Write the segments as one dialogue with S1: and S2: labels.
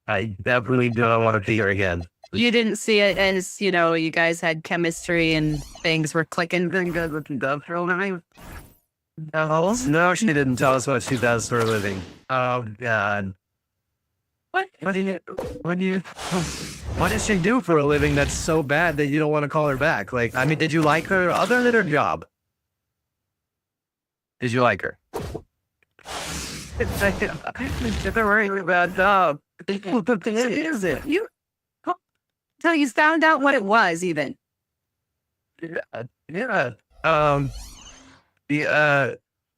S1: I definitely don't want to see her again.
S2: You didn't see it as, you guys had chemistry and things were clicking.
S1: Anything good with industrial living? No, no, she didn't tell us what she does for a living. Oh God.
S2: What?
S1: What do you, what do you, what does she do for a living that's so bad that you don't want to call her back? Like, I mean, did you like her other than her job? Did you like her?
S2: It's a very bad job.
S1: What is it?
S2: Until you found out what it was, even.
S1: Yeah, yeah.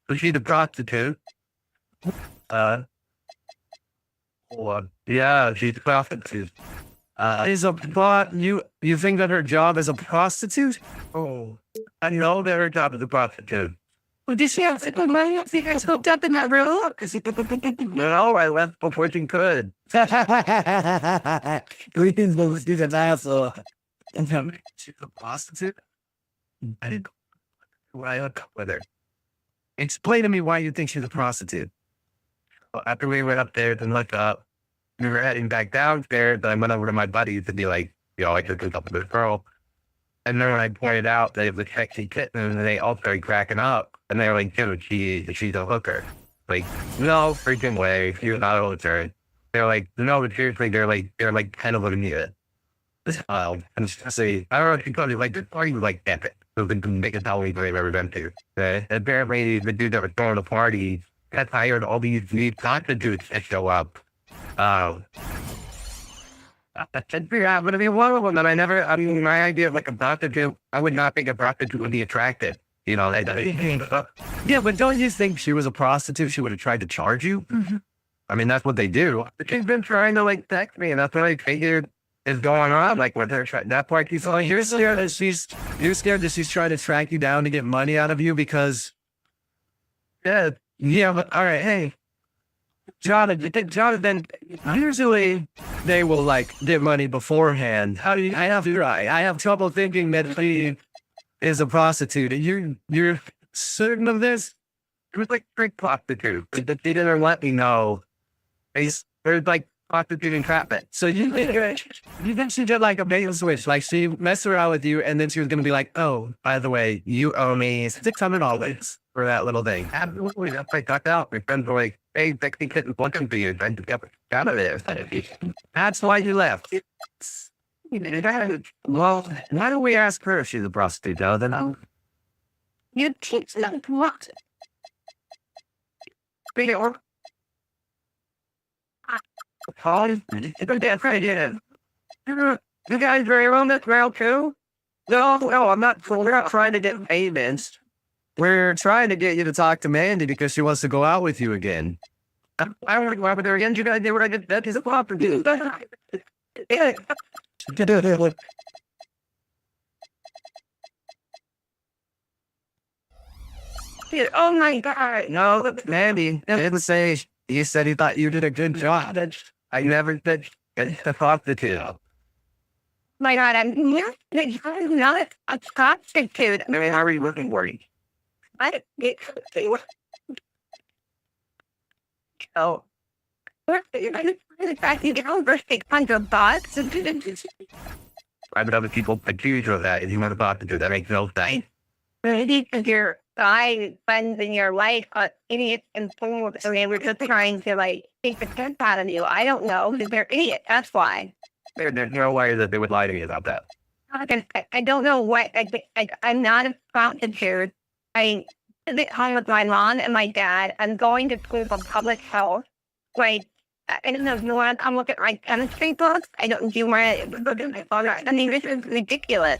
S1: Was she the prostitute? Yeah, she's a prostitute. Is a plot you think that her job is a prostitute? Oh, I know that her job is a prostitute.
S2: Well, did she have to money? You guys hooked up in that room?
S1: No, I left before she could. Greetings, she's an asshole. She's a prostitute? I didn't why I hooked up with her. Explain to me why you think she's a prostitute. Well, after we went up there to look up, we were heading back downstairs, I went over to my buddies to be like, I could hook up with this girl. And then when I pointed out that it was sexy kitten, and they all started cracking up. And they were like, dude, she's a hooker. Like, no freaking way. She was not a hooker. They're like, no, but seriously, they're like kind of looking at it. This child. And say, I don't know if you told you, like, this party was like epic. It was the biggest Halloween they've ever been to. Okay? Apparently, the dude that was throwing the party got hired all these prostitutes to show up. I said, yeah, I'm gonna be one of them. And my idea of like a prostitute, I would not think a prostitute would be attractive. Yeah, but don't you think she was a prostitute? She would have tried to charge you? Mm-hmm. I mean, that's what they do. She's been trying to like text me, and that's what I figured is going on. Like with her, that part, she's like, you're scared that she's trying to track you down to get money out of you because, yeah, but all right, hey. Jonathan, usually they will like get money beforehand. I have trouble thinking that she is a prostitute. You're certain of this? It was like trick prostitute. They didn't let me know. There's like prostitute entrapment. So you think she did like a bait and switch? Like she messed around with you, and then she was gonna be like, "Oh, by the way, you owe me $600 for that little thing." Absolutely, that's like ducked out. My friends were like, "Hey, sexy kitten, looking for you," and get out of there. That's why you left. Well, why don't we ask her if she's a prostitute, though? Then
S2: You teach them what?
S1: You guys very on this rail too? No, I'm not. We're not trying to get payments. We're trying to get you to talk to Mandy because she wants to go out with you again. I don't want to go out with her again. You guys do what I did. That is a prostitute. Oh my God. No, Mandy. Didn't say. You said he thought you did a good job. I never said the prostitute.
S2: My God, I'm not a prostitute.
S1: I mean, how are you looking for you?
S2: I get oh. The fact you don't take $100.
S1: Why would other people accuse you of that if you want to prostitute? That makes no sense.
S2: Maybe because your guy friends in your life are idiots and fools, so they were just trying to like take the piss out of you. I don't know because they're idiots. That's why.
S1: There's no way that they would lie to me about that.
S2: I don't know what I'm not a prostitute. I live at home with my mom and my dad. I'm going to school for public health. Like I don't know if you want to come look at my chemistry books. I don't do my look at my phone. I mean, this is ridiculous.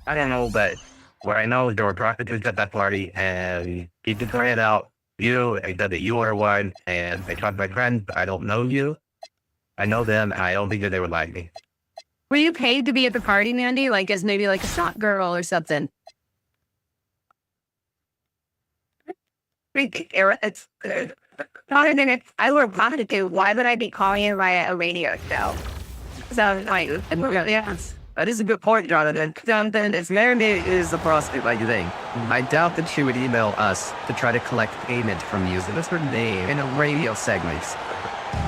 S1: I don't know, but what I know is there were prostitutes at that party, and he just ran out you and said that you were one, and I talked to my friends, but I don't know you. I know them, and I don't think that they would like me.
S2: Were you paid to be at the party, Mandy? Like as maybe like a shot girl or something? It's I were prostitute. Why would I be calling you via a radio show? So like, yes.
S1: That is a good point, Jonathan. Jonathan, if Mandy is a prostitute like you think, I doubt that she would email us to try to collect payment from you. So that's her name in a radio segment.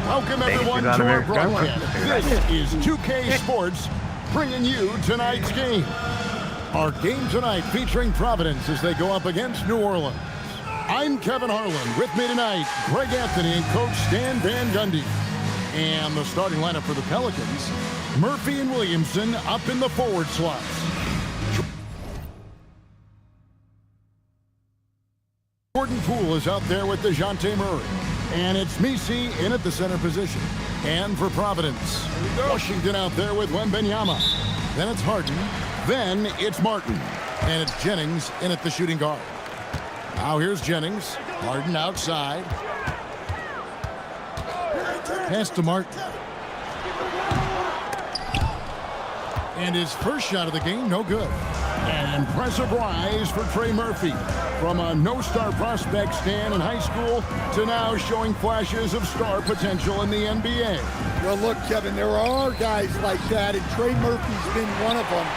S3: Welcome everyone to our broadcast. This is 2K Sports bringing you tonight's game. Our game tonight featuring Providence as they go up against New Orleans. I'm Kevin Harlan. With me tonight, Greg Anthony and Coach Stan Van Gundy. And the starting lineup for the Pelicans, Murphy and Williamson up in the forward slots. Jordan Poole is out there with DeJounte Murray. And it's Misi in at the center position. And for Providence, Washington out there with Wembanyama. Then it's Harden. Then it's Martin. And it's Jennings in at the shooting guard. Now here's Jennings. Harden outside. Pass to Martin. And his first shot of the game, no good. An impressive rise for Trey Murphy. From a no-star prospect stand in high school to now showing flashes of star potential in the NBA.
S4: Well, look, Kevin, there are guys like that, and Trey Murphy's been one of them.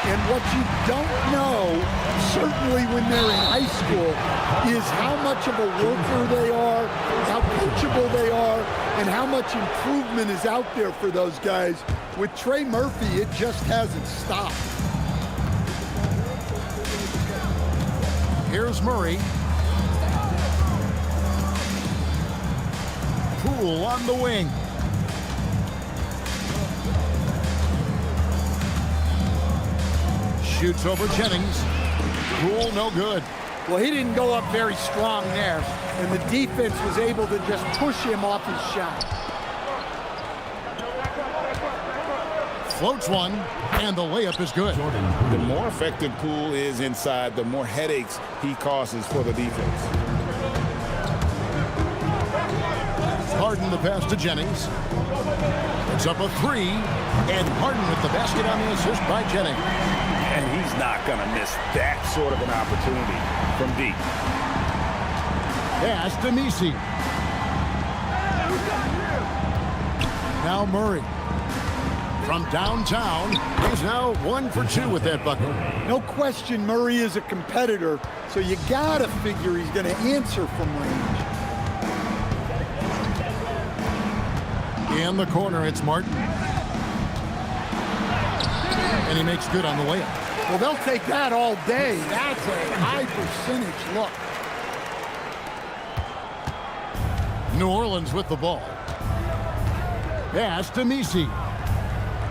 S4: And what you don't know, certainly when they're in high school, is how much of a worker they are, how coachable they are, and how much improvement is out there for those guys. With Trey Murphy, it just hasn't stopped.
S3: Here's Murray. Poole on the wing. Shoots over Jennings. Poole no good.
S4: Well, he didn't go up very strong there, and the defense was able to just push him off his shot.
S3: Floats one, and the layup is good.
S5: The more effective Poole is inside, the more headaches he causes for the defense.
S3: Harden the pass to Jennings. It's up a three, and Harden with the basket on the assist by Jennings.
S5: And he's not going to miss that sort of an opportunity from deep.
S3: Pass to Misi. Now Murray. From downtown, he's now 1 for 2 with that bucket.
S4: No question Murray is a competitor, so you gotta figure he's gonna answer from range.
S3: In the corner, it's Martin. And he makes good on the layup.
S4: Well, they'll take that all day. That's a high percentage look.
S3: New Orleans with the ball. Pass to Misi.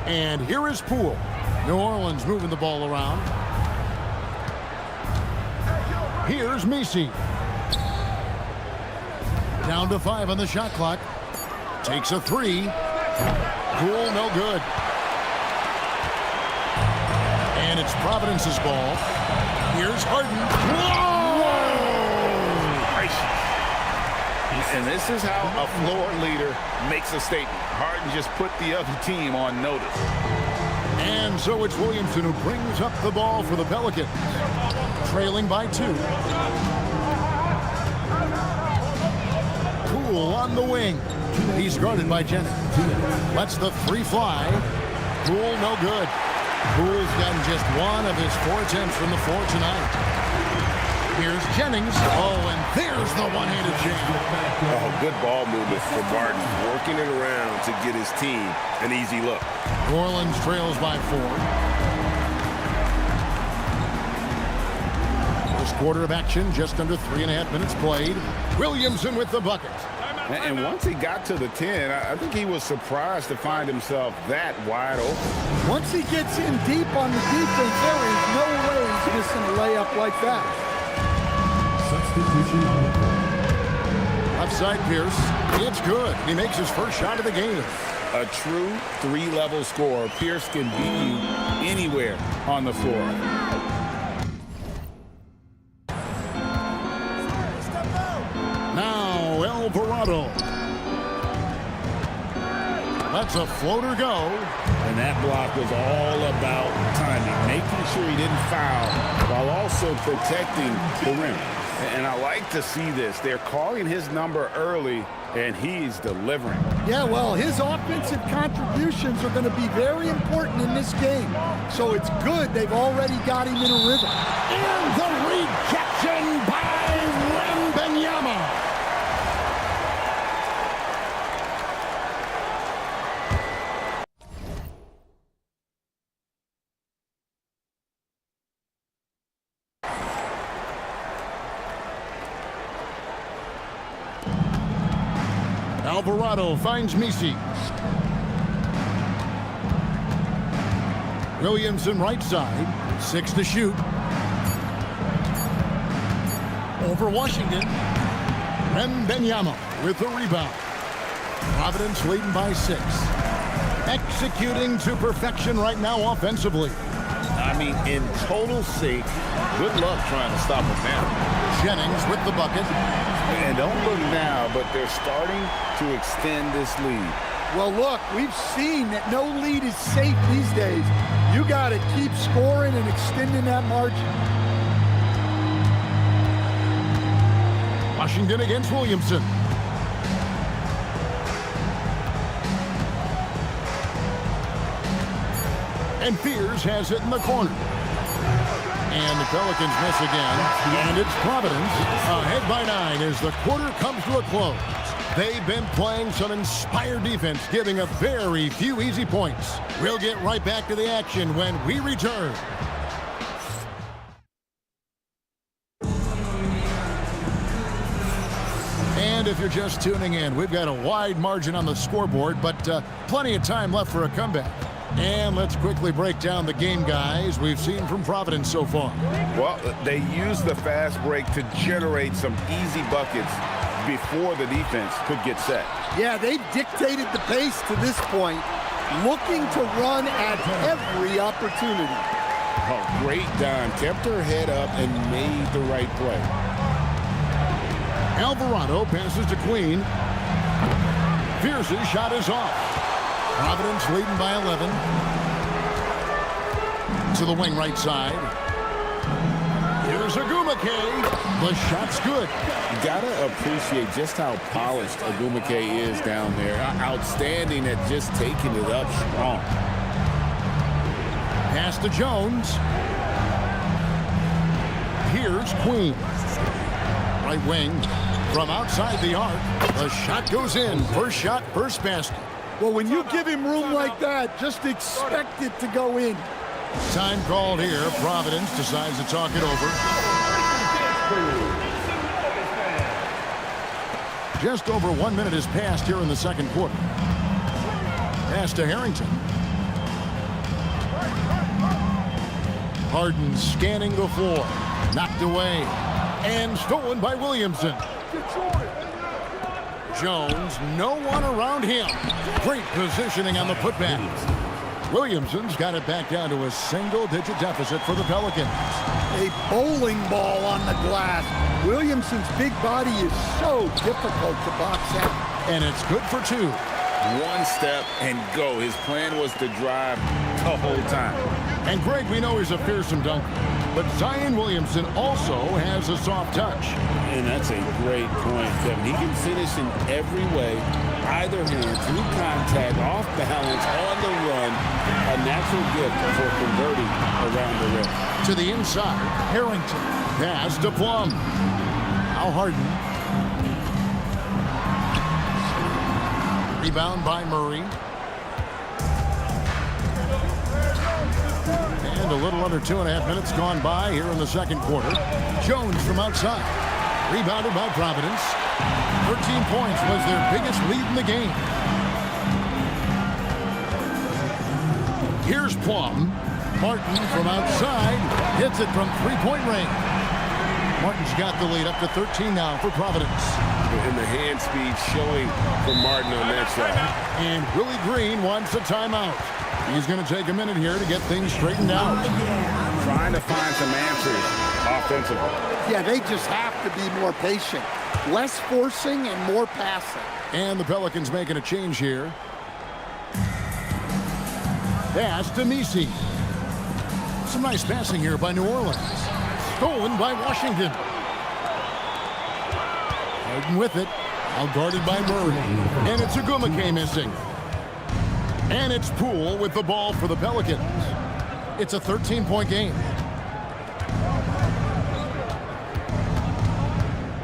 S3: And here is Poole. New Orleans moving the ball around. Here's Misi. Down to 5 on the shot clock. Takes a three. Poole no good. And it's Providence's ball. Here's Harden. Whoa!
S5: And this is how a floor leader makes a statement. Harden just put the other team on notice.
S3: And so it's Williamson who brings up the ball for the Pelicans. Trailing by 2. Poole on the wing. He's guarded by Jennings. Lets the three fly. Poole no good. Poole's gotten just 1 of his 4 attempts from the floor tonight. Here's Jennings. Oh, and there's the one-handed jam.
S5: Oh, good ball movement for Martin, working it around to get his team an easy look.
S3: New Orleans trails by 4. First quarter of action, just under 3.5 minutes played. Williamson with the bucket.
S5: And once he got to the 10, I think he was surprised to find himself that wide open.
S4: Once he gets in deep on the defense, there is no way he's missing a layup like that.
S6: Substitution on the court.
S3: Left side Pierce. It's good. He makes his first shot of the game.
S5: A true 3-level scorer. Pierce can beat you anywhere on the floor.
S3: Now Alvarado. Lets a floater go.
S5: And that block was all about timing, making sure he didn't foul while also protecting the rim. And I like to see this. They're calling his number early, and he's delivering.
S4: Yeah, well, his offensive contributions are going to be very important in this game. So it's good they've already got him in a rhythm.
S3: And the rejection by Wembanyama. Alvarado finds Misi. Williamson right side. 6 to shoot. Over Washington. Rembenyama with the rebound. Providence leading by 6. Executing to perfection right now offensively.
S5: I mean, in total sync. Good luck trying to stop him now.
S3: Jennings with the bucket.
S5: And don't look now, but they're starting to extend this lead.
S4: Well, look, we've seen that no lead is safe these days. You got to keep scoring and extending that margin.
S3: Washington against Williamson. And Fears has it in the corner. And the Pelicans miss again. And it's Providence ahead by 9 as the quarter comes to a close. They've been playing some inspired defense, giving up very few easy points. We'll get right back to the action when we return. And if you're just tuning in, we've got a wide margin on the scoreboard, but plenty of time left for a comeback. And let's quickly break down the game, guys, we've seen from Providence so far.
S5: Well, they used the fast break to generate some easy buckets before the defense could get set.
S4: Yeah, they've dictated the pace to this point, looking to run at every opportunity.
S5: Oh, great dime. Kept her head up and made the right play.
S3: Alvarado passes to Queen. Pierce's shot is off. Providence leading by 11. To the wing right side. Here's Agumake. The shot's good.
S5: You gotta appreciate just how polished Agumake is down there. Outstanding at just taking it up strong.
S3: Pass to Jones. Here's Queen. Right wing. From outside the arc. The shot goes in. First shot, first basket.
S4: Well, when you give him room like that, just expect it to go in.
S3: Time called here. Providence decides to talk it over. Just over 1 minute has passed here in the second quarter. Pass to Harrington. Harden scanning the floor. Knocked away. And stolen by Williamson. Jones, no one around him. Great positioning on the putback. Williamson's got it back down to a single-digit deficit for the Pelicans.
S4: A bowling ball on the glass. Williamson's big body is so difficult to box out.
S3: And it's good for 2.
S5: One step and go. His plan was to drive the whole time.
S3: And Greg, we know he's a fearsome dunker. But Zion Williamson also has a soft touch.
S5: And that's a great point, Kevin. He can finish in every way. Either hand, through contact, off balance, on the run. A natural gift for converting around the rim.
S3: To the inside, Harrington. Pass to Plum. Now Harden. Rebound by Murray. And a little under 2.5 minutes gone by here in the second quarter. Jones from outside. Rebounded by Providence. 13 points was their biggest lead in the game. Here's Plum. Martin from outside hits it from three-point range. Martin's got the lead up to 13 now for Providence.
S5: And the hand speed showing for Martin on that shot.
S3: And Willie Green wants a timeout. He's going to take a minute here to get things straightened out.
S5: Trying to find some answers offensively.
S4: Yeah, they just have to be more patient. Less forcing and more passing.
S3: And the Pelicans making a change here. Pass to Misi. Some nice passing here by New Orleans. Stolen by Washington. Harden with it. Now guarded by Murray. And it's Agumake missing. And it's Poole with the ball for the Pelicans. It's a 13-point game.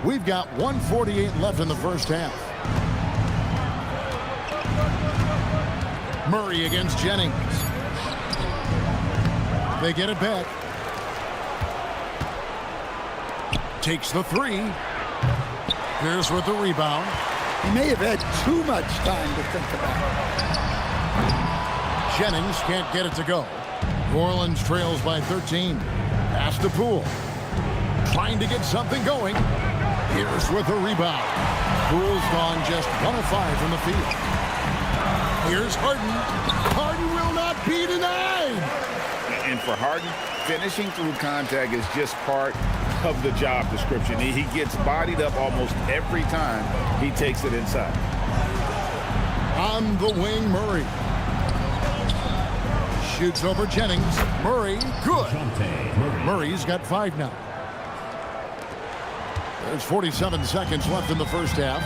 S3: We've got 1:48 left in the first half. Murray against Jennings. They get it back. Takes the three. Pierce with the rebound.
S4: He may have had too much time to think about.
S3: Jennings can't get it to go. New Orleans trails by 13. Pass to Poole. Trying to get something going. Pierce with a rebound. Poole's gone just 1 of 5 from the field. Here's Harden. Harden will not be denied.
S5: And for Harden, finishing through contact is just part of the job description. He gets bodied up almost every time he takes it inside.
S3: On the wing, Murray. Shoots over Jennings. Murray, good. Murray's got 5 now. There's 47 seconds left in the first half.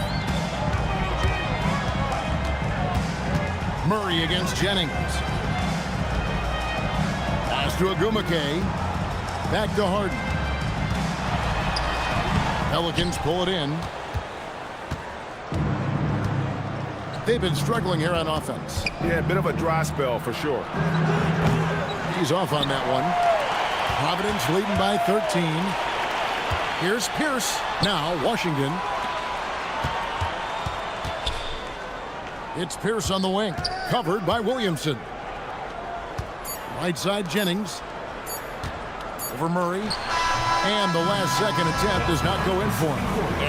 S3: Murray against Jennings. Pass to Agumake. Back to Harden. Pelicans pull it in. They've been struggling here on offense.
S5: Yeah, a bit of a dry spell for sure.
S3: He's off on that one. Providence leading by 13. Here's Pierce. Now Washington. It's Pierce on the wing. Covered by Williamson. Right side Jennings. Over Murray. And the last second attempt does not go in for him.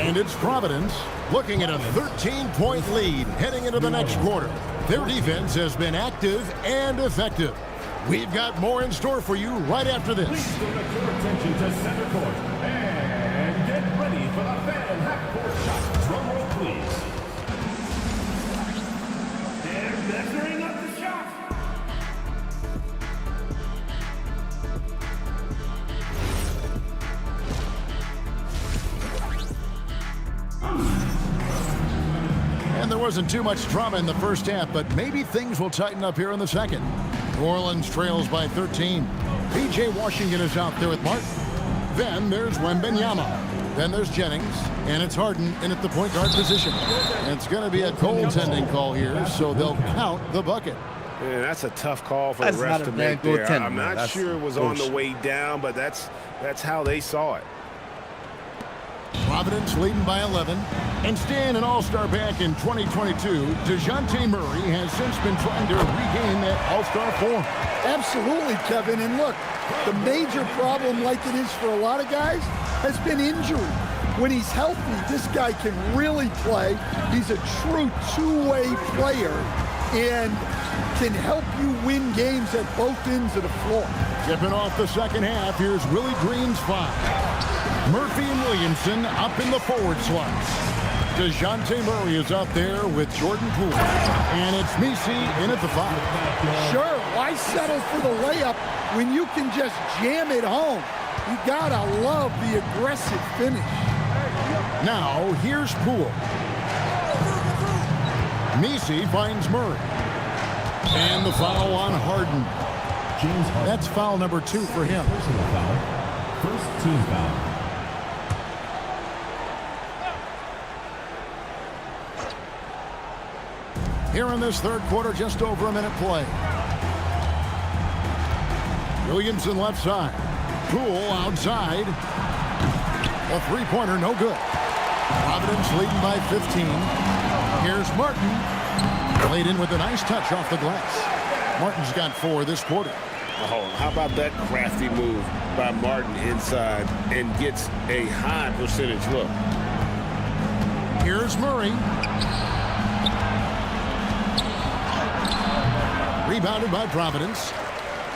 S3: And it's Providence looking at a 13-point lead heading into the next quarter. Their defense has been active and effective. We've got more in store for you right after this.
S6: Please turn your attention to center court and get ready for the fan half-court shot. Drum roll, please. They're measuring up the shot.
S3: And there wasn't too much drama in the first half, but maybe things will tighten up here in the second. New Orleans trails by 13. P.J. Washington is out there with Martin. Then there's Wembanyama. Then there's Jennings. And it's Harden in at the point guard position. And it's going to be a goaltending call here, so they'll count the bucket.
S5: Yeah, that's a tough call for
S1: That's
S5: the
S1: not
S5: refs
S1: a
S5: to
S1: bad
S5: make there.
S1: goaltender,
S5: I'm
S1: man.
S5: not
S1: That's
S5: sure it was on the
S1: bullshit.
S5: way down, but that's how they saw it.
S3: Providence leading by 11. And staying an all-star back in 2022, DeJounte Murray has since been trying to regain that all-star form.
S4: Absolutely, Kevin. And look, the major problem, like it is for a lot of guys, has been injury. When he's healthy, this guy can really play. He's a true two-way player and can help you win games at both ends of the floor.
S3: Tipping off the second half, here's Willie Green's 5. Murphy and Williamson up in the forward slots. DeJounte Murray is out there with Jordan Poole. And it's Messi in at the 5.
S4: Sure, why settle for the layup when you can just jam it home? You gotta love the aggressive finish.
S3: Now, here's Poole. Messi finds Murray. And the foul on Harden.
S6: James Harden.
S3: That's foul number 2 for him.
S6: Personal foul. First team foul.
S3: Here in this third quarter, just over a minute play. Williamson left side. Poole outside. A three-pointer, no good. Providence leading by 15. Here's Martin. Laid in with a nice touch off the glass. Martin's got 4 this quarter.
S5: Oh, how about that crafty move by Martin inside and gets a high percentage look.
S3: Here's Murray. Rebounded by Providence.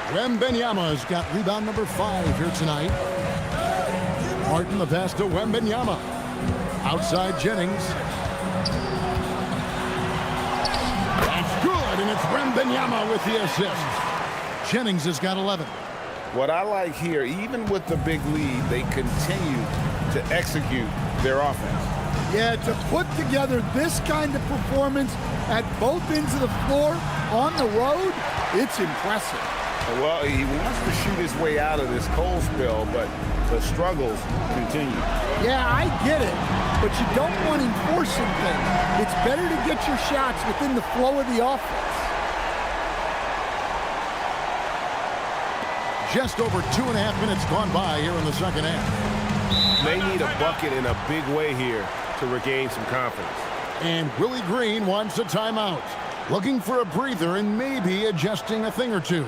S3: Wembanyama's got rebound number 5 here tonight. Martin the pass to Wembanyama. Outside Jennings. That's good, and it's Wembanyama with the assist. Jennings has got 11.
S5: What I like here, even with the big lead, they continue to execute their offense.
S4: Yeah, to put together this kind of performance at both ends of the floor on the road, it's impressive.
S5: Well, he wants to shoot his way out of this cold spell, but the struggles continue.
S4: Yeah, I get it, but you don't want him forcing things. It's better to get your shots within the flow of the offense.
S3: Just over 2.5 minutes gone by here in the second half.
S5: They need a bucket in a big way here to regain some confidence.
S3: And Willie Green wants a timeout. Looking for a breather and maybe adjusting a thing or two.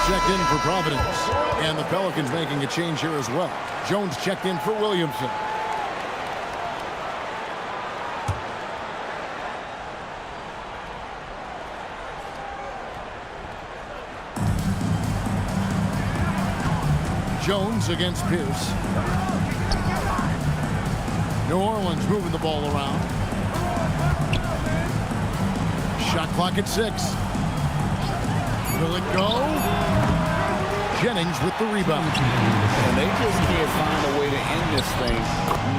S3: Checked in for Providence. And the Pelicans making a change here as well. Jones checked in for Williamson. Jones against Pierce. New Orleans moving the ball around. Shot clock at 6. Will it go? Jennings with the rebound.
S5: And they just can't find a way to end this thing.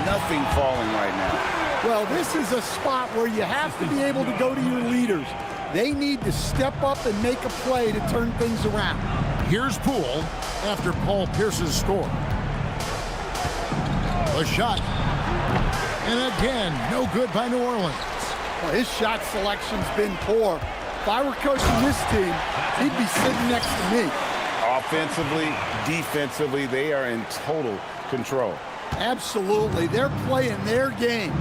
S5: Nothing falling right now.
S4: Well, this is a spot where you have to be able to go to your leaders. They need to step up and make a play to turn things around.
S3: Here's Poole after Paul Pierce's score. A shot. And again, no good by New Orleans.
S4: Well, his shot selection's been poor. If I were coaching this team, he'd be sitting next to me.
S5: Offensively, defensively, they are in total control.
S4: Absolutely. They're playing their game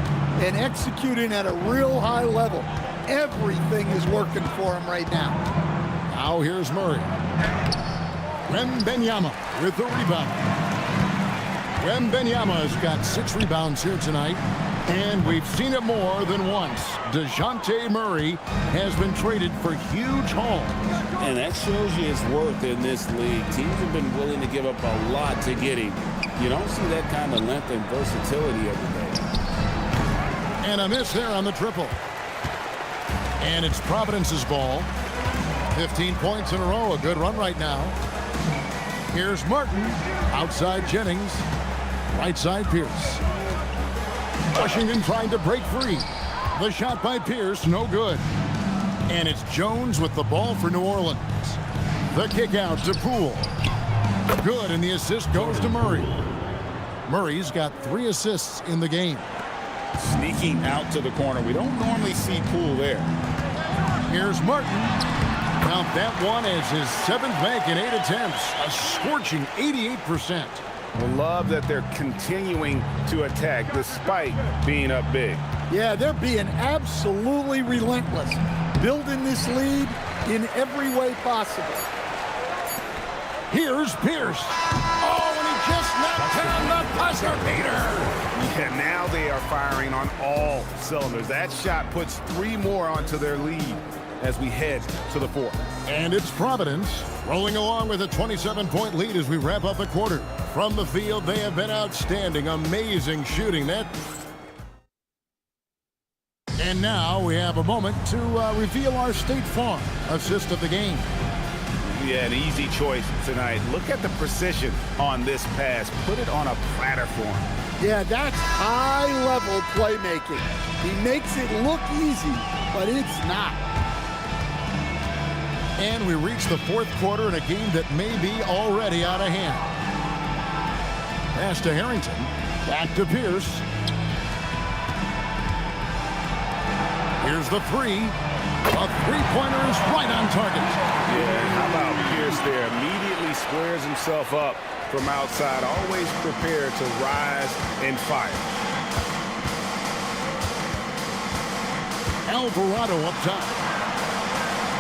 S4: and executing at a real high level. Everything is working for them right now.
S3: Now here's Murray. Wembanyama with the rebound. Wembanyama's got 6 rebounds here tonight. And we've seen it more than once. DeJounte Murray has been traded for huge hauls.
S5: And that shows you his worth in this league. Teams have been willing to give up a lot to get him. You don't see that kind of length and versatility every day.
S3: And a miss there on the triple. And it's Providence's ball. 15 points in a row. A good run right now. Here's Martin. Outside Jennings. Right side Pierce. Washington trying to break free. The shot by Pierce, no good. And it's Jones with the ball for New Orleans. The kick out to Poole. Good, and the assist goes to Murray. Murray's got 3 assists in the game.
S5: Sneaking out to the corner. We don't normally see Poole there.
S3: Here's Martin. Count that one as his 7th make in 8 attempts. A scorching 88%.
S5: I love that they're continuing to attack despite being up big.
S4: Yeah, they're being absolutely relentless, building this lead in every way possible.
S3: Here's Pierce. Oh, and he just knocked down the buzzer beater.
S5: Yeah, now they are firing on all cylinders. That shot puts 3 more onto their lead as we head to the 4th.
S3: And it's Providence rolling along with a 27-point lead as we wrap up the quarter. From the field, they have been outstanding. Amazing shooting. And now we have a moment to reveal our State Farm assist of the game.
S5: Yeah, an easy choice tonight. Look at the precision on this pass. Put it on a platter for him.
S4: Yeah, that's high-level playmaking. He makes it look easy, but it's not.
S3: And we reach the 4th quarter in a game that may be already out of hand. Pass to Harrington. Back to Pierce. Here's the 3. A 3-pointer is right on target.
S5: Yeah, how about Pierce there? Immediately squares himself up from outside. Always prepared to rise and fire.
S3: Alvarado up top.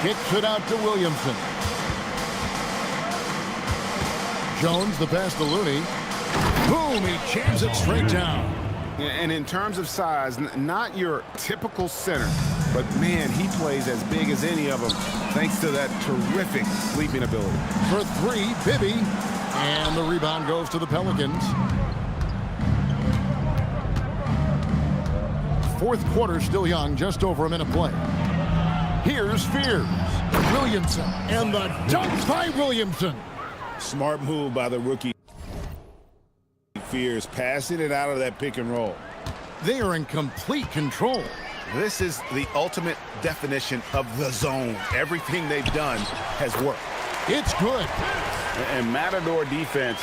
S3: Kicks it out to Williamson. Jones, the pass to Looney. Boom, he jams it straight down.
S5: And in terms of size, not your typical center, but man, he plays as big as any of them thanks to that terrific sleeping ability.
S3: For three, Bibby. And the rebound goes to the Pelicans. Fourth quarter still young, just over a minute play. Here's Fears. Williamson. And the dunk by Williamson.
S5: Smart move by the rookie. Fears passing it out of that pick and roll.
S3: They are in complete control.
S5: This is the ultimate definition of the zone. Everything they've done has worked.
S3: It's good.
S5: And Matador defense,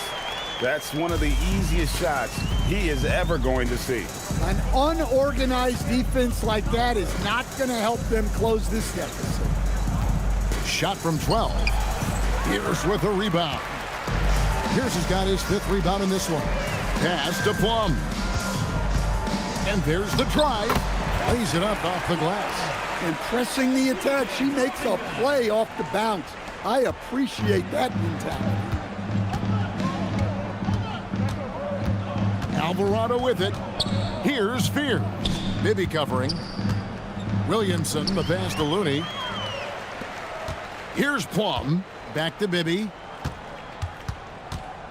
S5: that's one of the easiest shots he is ever going to see.
S4: An unorganized defense like that is not going to help them close this deficit.
S3: Shot from 12. Pierce with a rebound. Pierce has got his 5th rebound in this one. Pass to Plum. And there's the drive. Lays it up off the glass.
S4: And pressing the attack, she makes a play off the bounce. I appreciate that mentality.
S3: Alvarado with it. Here's Fears. Bibby covering. Williamson, the pass to Looney. Here's Plum. Back to Bibby.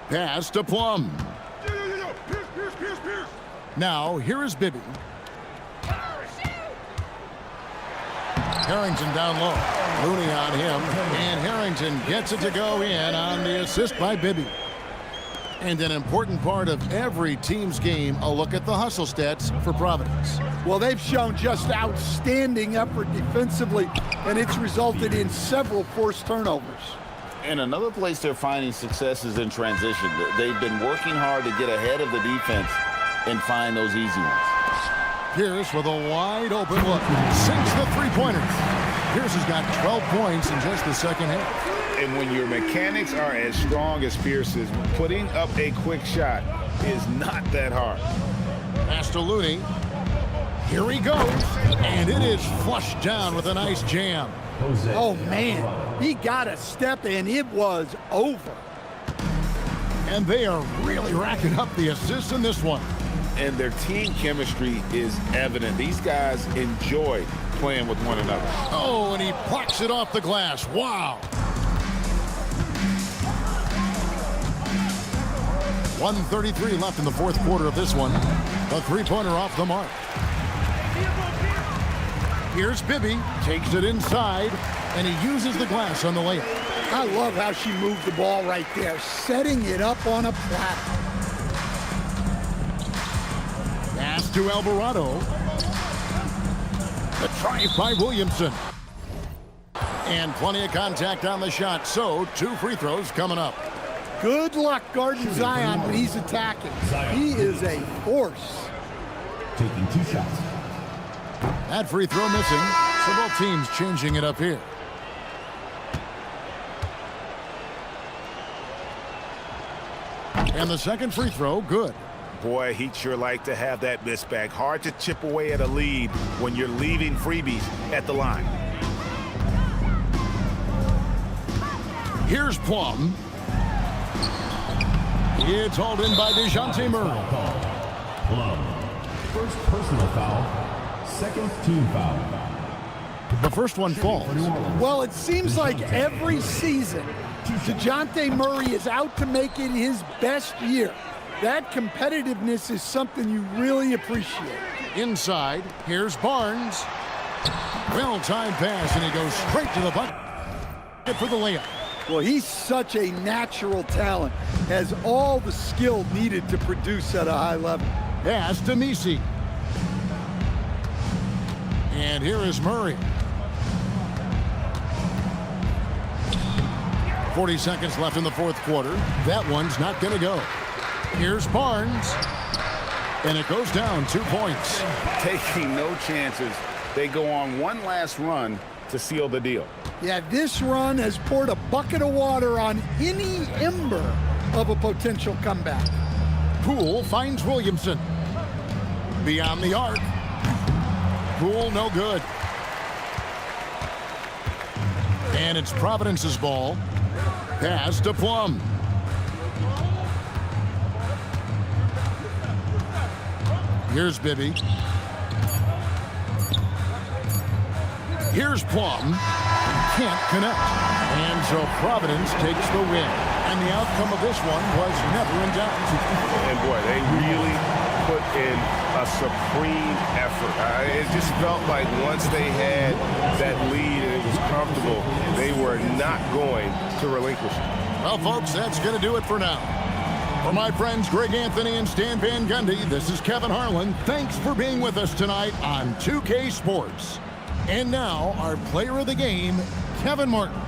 S3: Pass to Plum. Now, here is Bibby. Harrington down low. Looney on him. And Harrington gets it to go in on the assist by Bibby. And an important part of every team's game, a look at the hustle stats for Providence.
S4: Well, they've shown just outstanding effort defensively, and it's resulted in several forced turnovers.
S5: And another place they're finding success is in transition. They've been working hard to get ahead of the defense and find those easy ones.
S3: Pierce with a wide open look. Sinks the three-pointers. Pierce has got 12 points in just the second half.
S5: And when your mechanics are as strong as Pierce's, putting up a quick shot is not that hard.
S3: Pass to Looney. Here he goes. And it is flushed down with a nice jam.
S4: Oh, man. He got a step, and it was over.
S3: And they are really racking up the assists in this one.
S5: And their team chemistry is evident. These guys enjoy playing with one another.
S3: Oh, and he plucks it off the glass. Wow. 1:33 left in the fourth quarter of this one. The three-pointer off the mark. Here's Bibby. Takes it inside, and he uses the glass on the layup.
S4: I love how she moved the ball right there, setting it up on a platter.
S3: Pass to Alvarado. The try by Williamson. And plenty of contact on the shot, so 2 free throws coming up.
S4: Good luck guarding Zion when he's attacking. He is a force.
S6: Taking 2 shots.
S3: That free throw missing, so both teams changing it up here. And the second free throw, good.
S5: Boy, he'd sure like to have that miss back. Hard to chip away at a lead when you're leaving freebies at the line.
S3: Here's Plum. It's hauled in by DeJounte Murray.
S6: Plum. First personal foul. Second team foul.
S3: The first one falls.
S4: Well, it seems like every season, DeJounte Murray is out to make it his best year. That competitiveness is something you really appreciate.
S3: Inside, here's Barnes. Well-timed pass, and he goes straight to the bucket for the layup.
S4: Well, he's such a natural talent, has all the skill needed to produce at a high level.
S3: Pass to Misi. And here is Murray. 40 seconds left in the fourth quarter. That one's not going to go. Here's Barnes. And it goes down 2 points.
S5: Taking no chances. They go on one last run to seal the deal.
S4: Yeah, this run has poured a bucket of water on any ember of a potential comeback.
S3: Poole finds Williamson. Beyond the arc. Poole no good. And it's Providence's ball. Pass to Plum. Here's Bibby. Here's Plum. can't connect. And so Providence takes the win. And the outcome of this one was never in doubt.
S5: And boy, they really put in a supreme effort. It just felt like once they had that lead and it was comfortable, they were not going to relinquish it.
S3: Well, folks, that's going to do it for now. For my friends Greg Anthony and Stan Van Gundy, this is Kevin Harlan. Thanks for being with us tonight on 2K Sports. And now, our player of the game, Kevin Martin.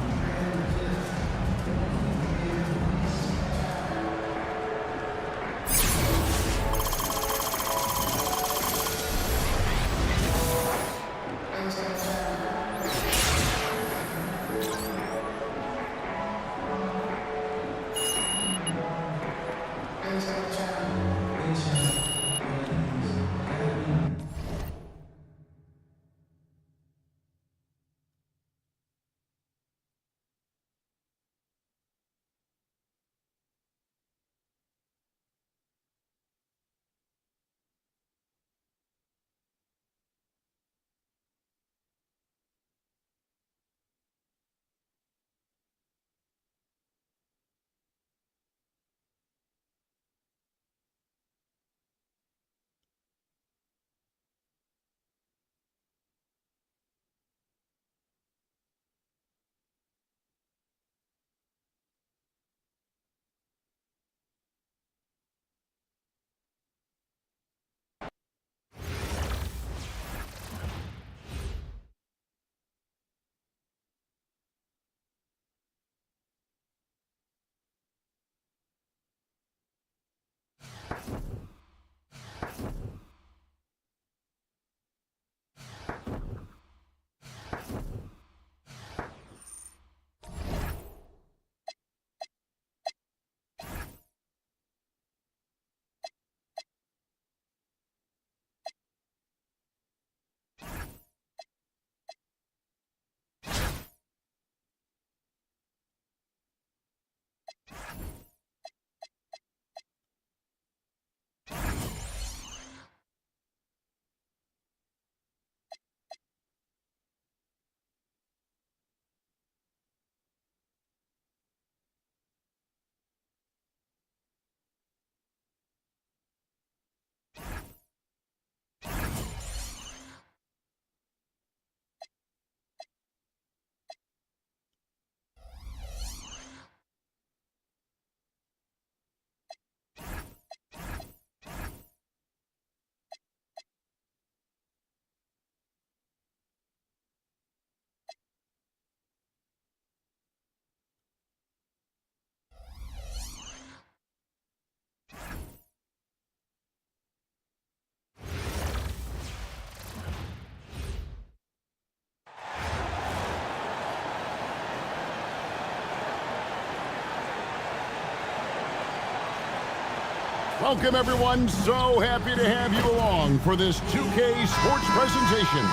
S3: Welcome, everyone. So happy to have you along for this 2K Sports presentation.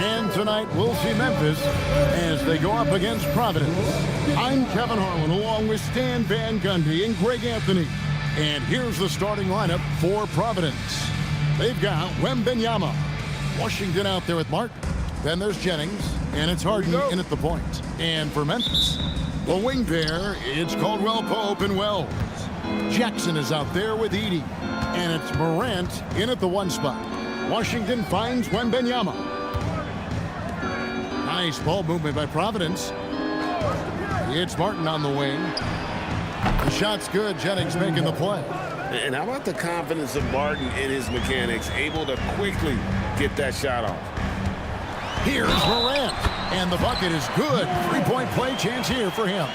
S3: And tonight, we'll see Memphis as they go up against Providence. I'm Kevin Harlan, along with Stan Van Gundy and Greg Anthony. And here's the starting lineup for Providence. They've got Wembenyama. Washington out there with Martin. Then there's Jennings, and it's Harden in at the point. And for Memphis, the wing pair, it's Caldwell Pope and Wells. Jackson is out there with Edey. And it's Morant in at the one spot. Washington finds Wembenyama. Nice ball movement by Providence. It's Martin on the wing. The shot's good. Jennings making the play.
S5: And how about the confidence of Martin in his mechanics, able to quickly get that shot off.
S3: Here's Morant. And the bucket is good. Three-point play chance here for him.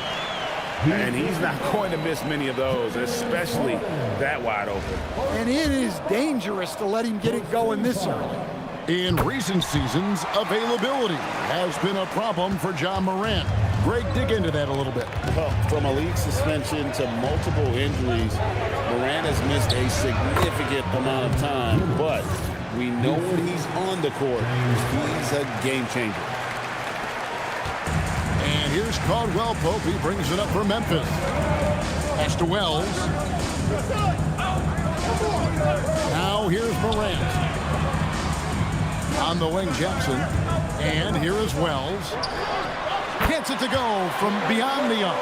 S5: And he's not going to miss many of those, especially that wide open.
S4: And it is dangerous to let him get it going this early.
S3: In recent seasons, availability has been a problem for John Morant. Greg, dig into that a little bit.
S5: Well, from a league suspension to multiple injuries, Morant has missed a significant amount of time, but we know when he's on the court, he's a game changer.
S3: And here's Caldwell Pope. He brings it up for Memphis. Pass to Wells. Now here's Morant. On the wing, Jackson. And here is Wells. Gets it to go from beyond the arc.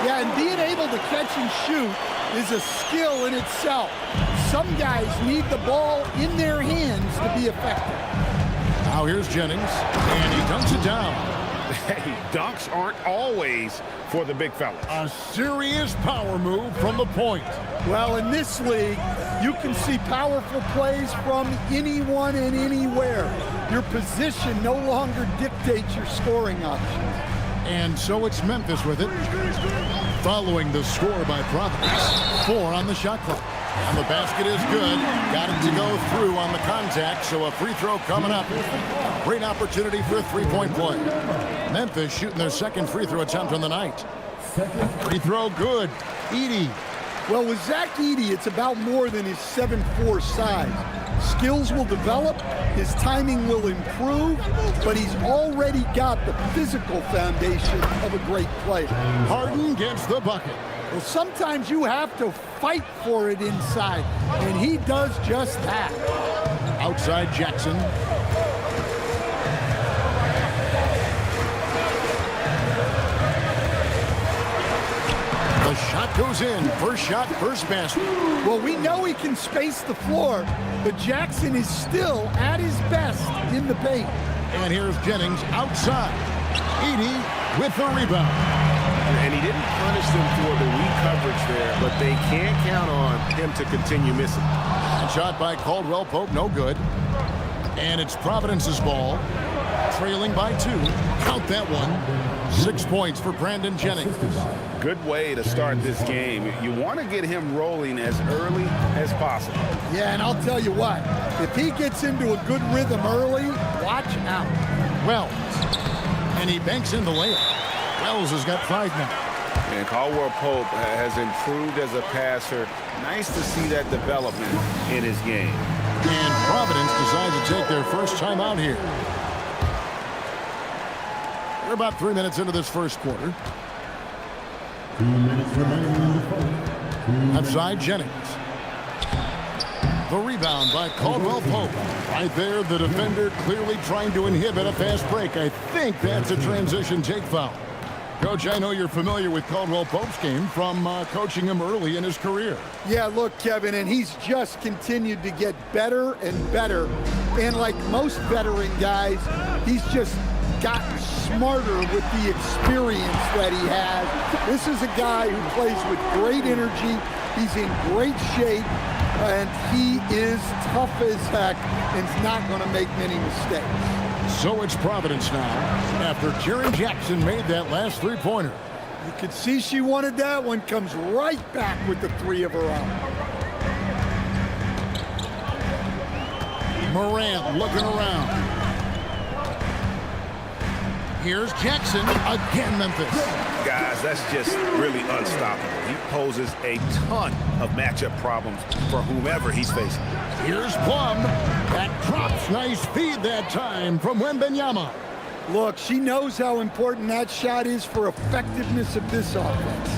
S4: Yeah, and being able to catch and shoot is a skill in itself. Some guys need the ball in their hands to be effective.
S3: Now here's Jennings, and he dunks it down.
S5: Hey, dunks aren't always for the big fellas.
S3: A serious power move from the point.
S4: Well, in this league, you can see powerful plays from anyone and anywhere. Your position no longer dictates your scoring options.
S3: And so it's Memphis with it. Following the score by Providence. 4 on the shot clock. And the basket is good. Got it to go through on the contact, so a free throw coming up. Great opportunity for a three-point play. Memphis shooting their second free throw attempt on the night. Free throw good. Edey.
S4: Well, with Zach Edey, it's about more than his 7'4" size. Skills will develop, his timing will improve, but he's already got the physical foundation of a great player.
S3: Harden gets the bucket.
S4: Well, sometimes you have to fight for it inside, and he does just that.
S3: Outside Jackson. The shot goes in. First shot, first basket.
S4: Well, we know he can space the floor, but Jackson is still at his best in the paint.
S3: And here's Jennings outside. Edey with the rebound.
S5: And he didn't punish them for the weak coverage there, but they can't count on him to continue missing.
S3: Shot by Caldwell Pope, no good. And it's Providence's ball. Trailing by 2. Count that one. 6 points for Brandon Jennings.
S5: Good way to start this game. You want to get him rolling as early as possible.
S4: Yeah, and I'll tell you what, if he gets into a good rhythm early, watch out.
S3: Wells. And he banks in the layup. Wells has got 5 now.
S5: And Caldwell Pope has improved as a passer. Nice to see that development in his game.
S3: And Providence decides to take their first time out here. We're about 3 minutes into this first quarter.
S6: 2 minutes remaining in the fourth.
S3: Outside Jennings. The rebound by Caldwell Pope. Right there, the defender clearly trying to inhibit a fast break. I think that's a transition take foul. Coach, I know you're familiar with Caldwell Pope's game from coaching him early in his career.
S4: Yeah, look, Kevin, and he's just continued to get better and better. And like most veteran guys, he's just gotten smarter with the experience that he has. This is a guy who plays with great energy. He's in great shape, and he is tough as heck and is not going to make many mistakes.
S3: So it's Providence now, after Jaren Jackson made that last three-pointer.
S4: You could see she wanted that one. Comes right back with the 3 of her own.
S3: Morant looking around. Here's Jackson, again Memphis.
S5: Guys, that's just really unstoppable. He poses a ton of matchup problems for whomever he's facing.
S3: Here's Plum. That drops. Nice feed that time from Wembanyama.
S4: Look, she knows how important that shot is for effectiveness of this offense.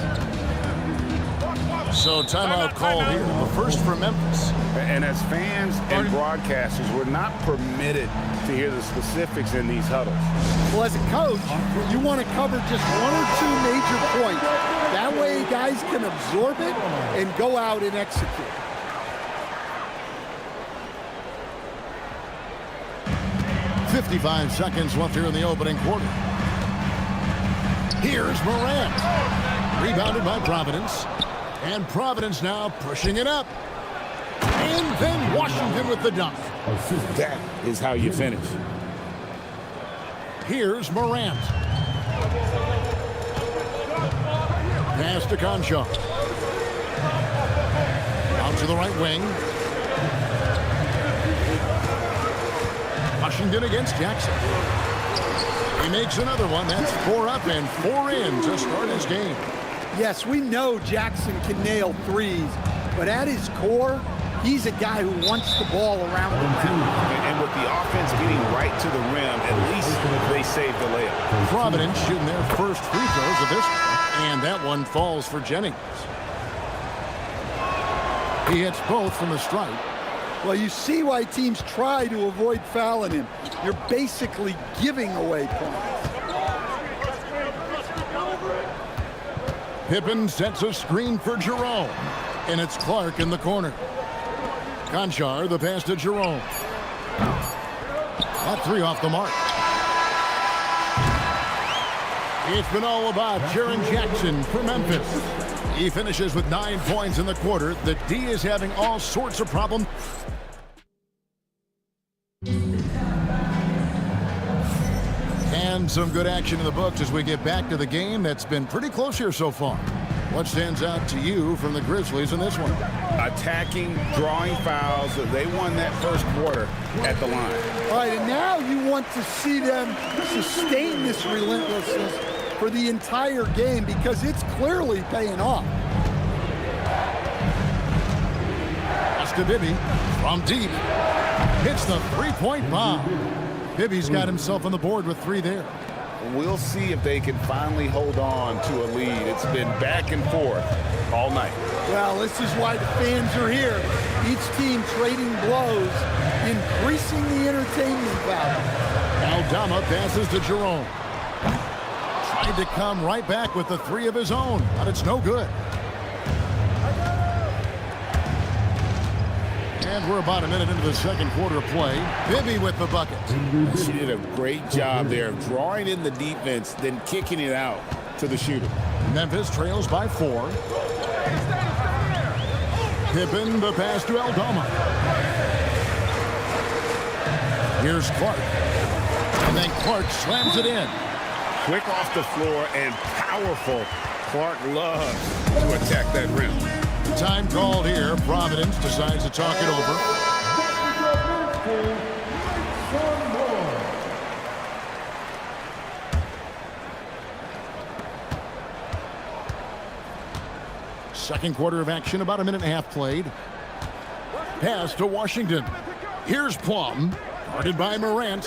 S3: So timeout call here. The first for Memphis.
S5: And as fans and broadcasters, we're not permitted to hear the specifics in these huddles.
S4: Well, as a coach, you want to cover just 1 or 2 major points. That way guys can absorb it and go out and execute.
S3: .55 seconds left here in the opening quarter. Here's Morant. Rebounded by Providence. And Providence now pushing it up. And then Washington with the dunk.
S5: That is how you finish.
S3: Here's Morant. Pass to Concha. Out to the right wing. Washington against Jackson. He makes another one. That's 4 up and 4 in to start his game.
S4: Yes, we know Jackson can nail threes, but at his core, he's a guy who wants the ball around the rim.
S5: And with the offense getting right to the rim, at least they saved the layup.
S3: Providence shooting their first free throws of this one, and that one falls for Jennings. He hits both from the stripe.
S4: Well, you see why teams try to avoid fouling him. You're basically giving away points.
S3: Pippen sets a screen for Jerome. And it's Clark in the corner. Conchar, the pass to Jerome. That three off the mark. It's been all about Jaren Jackson for Memphis. He finishes with 9 points in the quarter. The D is having all sorts of problems. And some good action in the books as we get back to the game that's been pretty close here so far. What stands out to you from the Grizzlies in this one?
S5: Attacking, drawing fouls. They won that first quarter at the line.
S4: All right, and now you want to see them sustain this relentlessness for the entire game because it's clearly paying off.
S3: Pass to Bibby from deep. Hits the three-point bomb. Bibby's got himself on the board with 3 there.
S5: We'll see if they can finally hold on to a lead. It's been back and forth all night.
S4: Well, this is why the fans are here. Each team trading blows, increasing the entertainment value.
S3: Aldama passes to Jerome. Tried to come right back with the 3 of his own, but it's no good. And we're about a minute into the second quarter of play. Bibby with the bucket.
S5: She did a great job there, drawing in the defense, then kicking it out to the shooter.
S3: Memphis trails by 4. Pippen, the pass to Aldama. Here's Clark. And then Clark slams it in.
S5: Quick off the floor and powerful. Clark loves to attack that rim.
S3: Time called here. Providence decides to talk it over. Second quarter of action, about a minute and a half played. Pass to Washington. Here's Plum, guarded by Morant.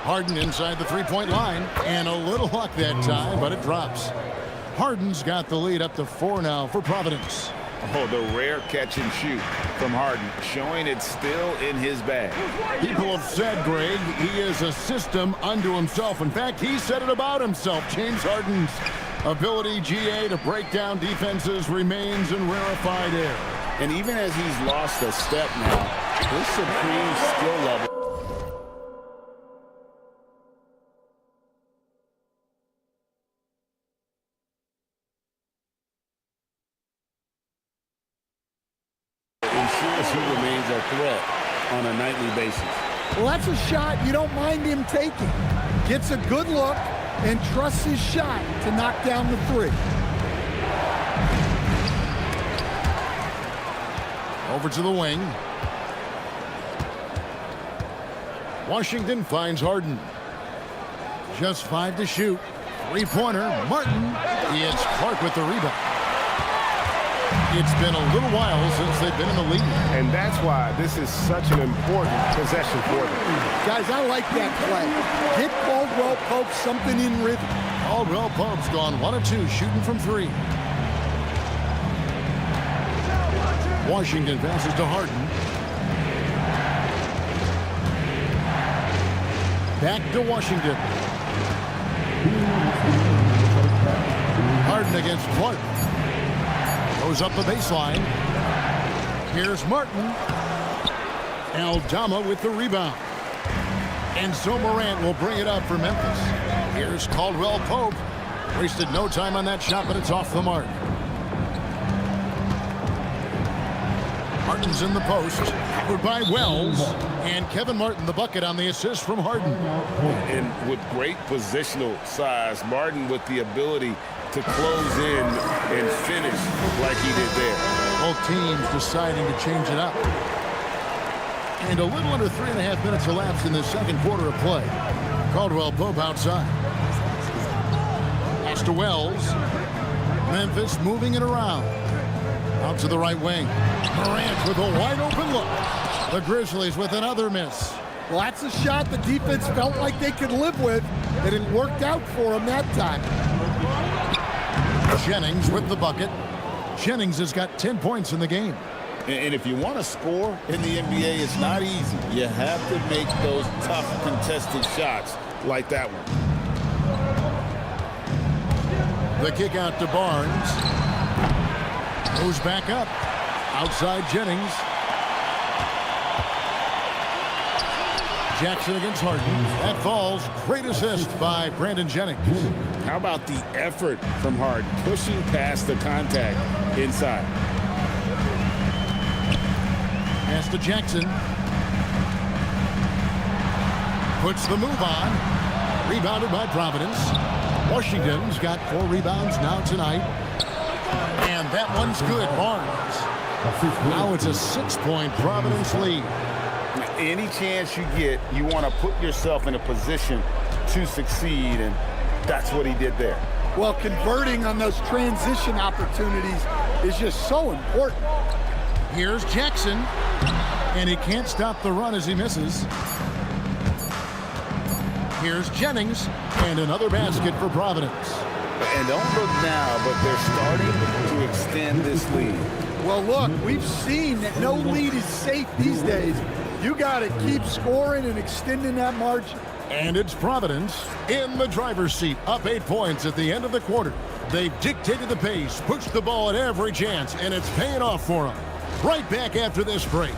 S3: Harden inside the three-point line, and a little luck that time, but it drops. Harden's got the lead up to 4 now for Providence.
S5: Oh, the rare catch and shoot from Harden, showing it's still in his bag.
S3: People have said, Greg, he is a system unto himself. In fact, he said it about himself. James Harden's ability, GA, to break down defenses remains in rarefied air.
S5: And even as he's lost a step now, his supreme skill level. Ensures he remains a threat on a nightly basis.
S4: Well, that's a shot you don't mind him taking. Gets a good look and trusts his shot to knock down the 3.
S3: Over to the wing. Washington finds Harden. Just 5 to shoot. 3-pointer. Martin. It's Clark with the rebound. It's been a little while since they've been in the lead.
S5: And that's why this is such an important possession for them.
S4: Guys, I like that play. Get Caldwell Pope something in rhythm.
S3: Caldwell Pope's gone 1 of 2, shooting from 3. Washington passes to Harden. Back to Washington. Harden against Clark. Goes up the baseline. Here's Martin. Aldama with the rebound. And so Morant will bring it up for Memphis. Here's Caldwell Pope. Wasted no time on that shot, but it's off the mark. Martin's in the post. Covered by Wells. And Kevin Martin, the bucket on the assist from Harden.
S5: And with great positional size, Martin with the ability to close in and finish like he did there.
S3: Both teams deciding to change it up. And a little under 3.5 minutes elapsed in the second quarter of play. Caldwell Pope outside. Pass to Wells. Memphis moving it around. Out to the right wing. Morant with a wide open look. The Grizzlies with another miss.
S4: Well, that's a shot the defense felt like they could live with, and it worked out for them that time.
S3: Jennings with the bucket. Jennings has got 10 points in the game.
S5: And if you want to score in the NBA, it's not easy. You have to make those tough contested shots like that one.
S3: The kick out to Barnes. Goes back up. Outside Jennings. Jackson against Harden. That falls. Great assist by Brandon Jennings.
S5: How about the effort from Harden, pushing past the contact inside?
S3: Pass to Jackson. Puts the move on. Rebounded by Providence. Washington's got 4 rebounds now tonight. And that one's good. Barnes. Now it's a 6-point Providence lead.
S5: Any chance you get, you want to put yourself in a position to succeed, and that's what he did there.
S4: Well, converting on those transition opportunities is just so important.
S3: Here's Jackson. And he can't stop the run as he misses. Here's Jennings. And another basket for Providence.
S5: And don't look now, but they're starting to extend this lead.
S4: Well, look, we've seen that no lead is safe these days. You got to keep scoring and extending that margin.
S3: And it's Providence in the driver's seat, up 8 points at the end of the quarter. They've dictated the pace, pushed the ball at every chance, and it's paying off for them. Right back after this break.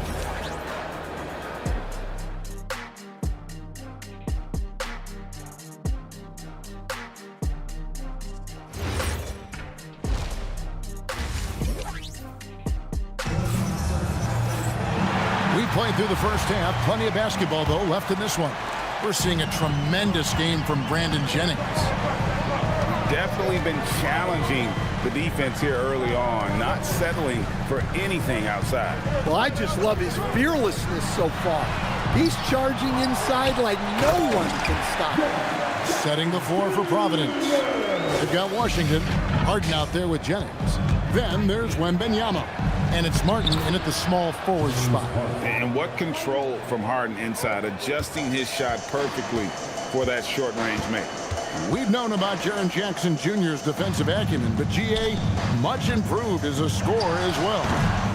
S3: Played through the first half. Plenty of basketball, though, left in this one. We're seeing a tremendous game from Brandon Jennings.
S5: Definitely been challenging the defense here early on, not settling for anything outside.
S4: Well, I just love his fearlessness so far. He's charging inside like no one can stop him.
S3: Setting the floor for Providence. They've got Washington. Harden out there with Jennings. Then there's Wembanyama. And it's Martin in at the small forward spot.
S5: And what control from Harden inside, adjusting his shot perfectly for that short-range make.
S3: We've known about Jaren Jackson Jr.'s defensive acumen, but G.A. much improved as a scorer as well.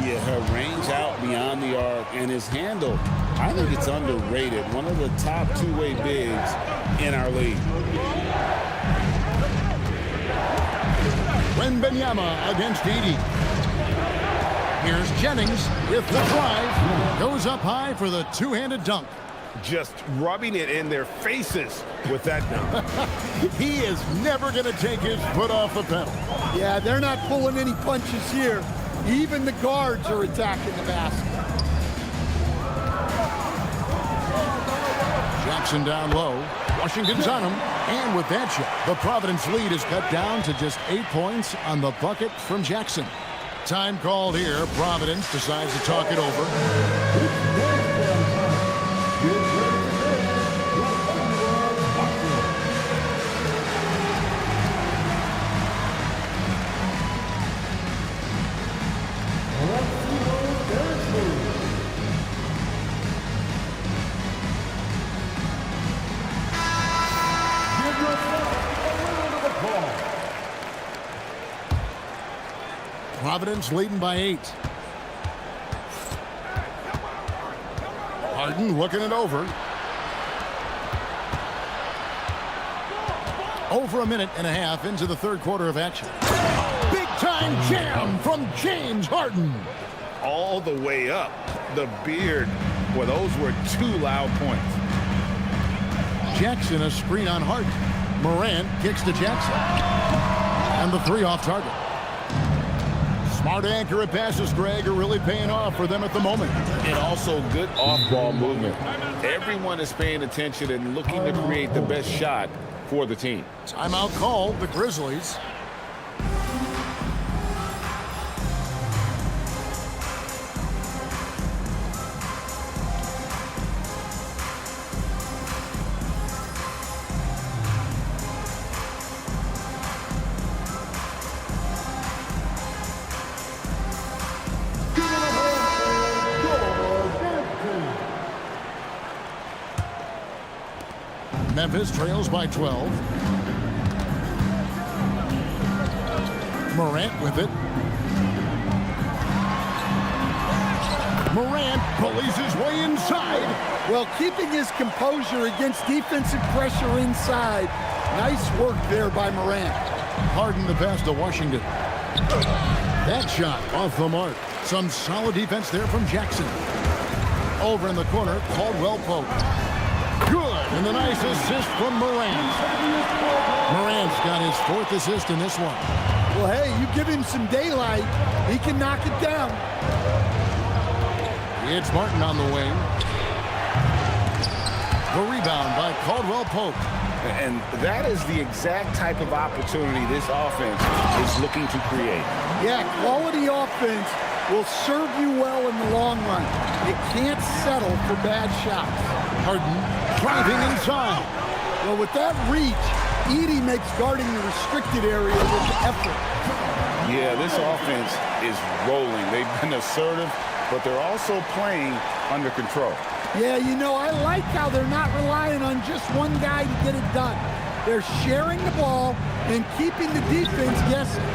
S5: Yeah, her range out beyond the arc and his handle, I think it's underrated. One of the top two-way bigs in our league.
S3: Wembanyama against Edey. Here's Jennings with the drive. Goes up high for the two-handed dunk.
S5: Just rubbing it in their faces with that dunk.
S3: He is never going to take his foot off the pedal.
S4: Yeah, they're not pulling any punches here. Even the guards are attacking the basket.
S3: Jackson down low. Washington's on him. And with that shot, the Providence lead is cut down to just 8 points on the bucket from Jackson. Time called here. Providence decides to talk it over. Providence leading by 8. Harden looking it over. Over a minute and a half into the third quarter of action. Big time jam from James Harden.
S5: All the way up. The beard. Well, those were 2 loud points.
S3: Jackson a screen on Harden. Morant kicks to Jackson. And the 3 off target. Smart accurate passes, Greg, are really paying off for them at the moment.
S5: And also good off-ball movement. Everyone is paying attention and looking to create the best shot for the team.
S3: Timeout called, the Grizzlies. Memphis trails by 12. Morant with it. Morant bullies his way inside.
S4: Well, keeping his composure against defensive pressure inside. Nice work there by Morant.
S3: Harden the pass to Washington. That shot off the mark. Some solid defense there from Jackson. Over in the corner, Caldwell Pope. Good, and the nice assist from Morant. Morant's got his 4th assist in this one.
S4: Well, hey, you give him some daylight, he can knock it down.
S3: It's Martin on the wing. The rebound by Caldwell Pope.
S5: And that is the exact type of opportunity this offense is looking to create.
S4: Yeah, quality offense will serve you well in the long run. You can't settle for bad shots.
S3: Harden driving inside.
S4: Well, with that reach, Edey makes guarding the restricted area with effort.
S5: Yeah, this offense is rolling. They've been assertive, but they're also playing under control.
S4: Yeah, you know, I like how they're not relying on just one guy to get it done. They're sharing the ball and keeping the defense guessing.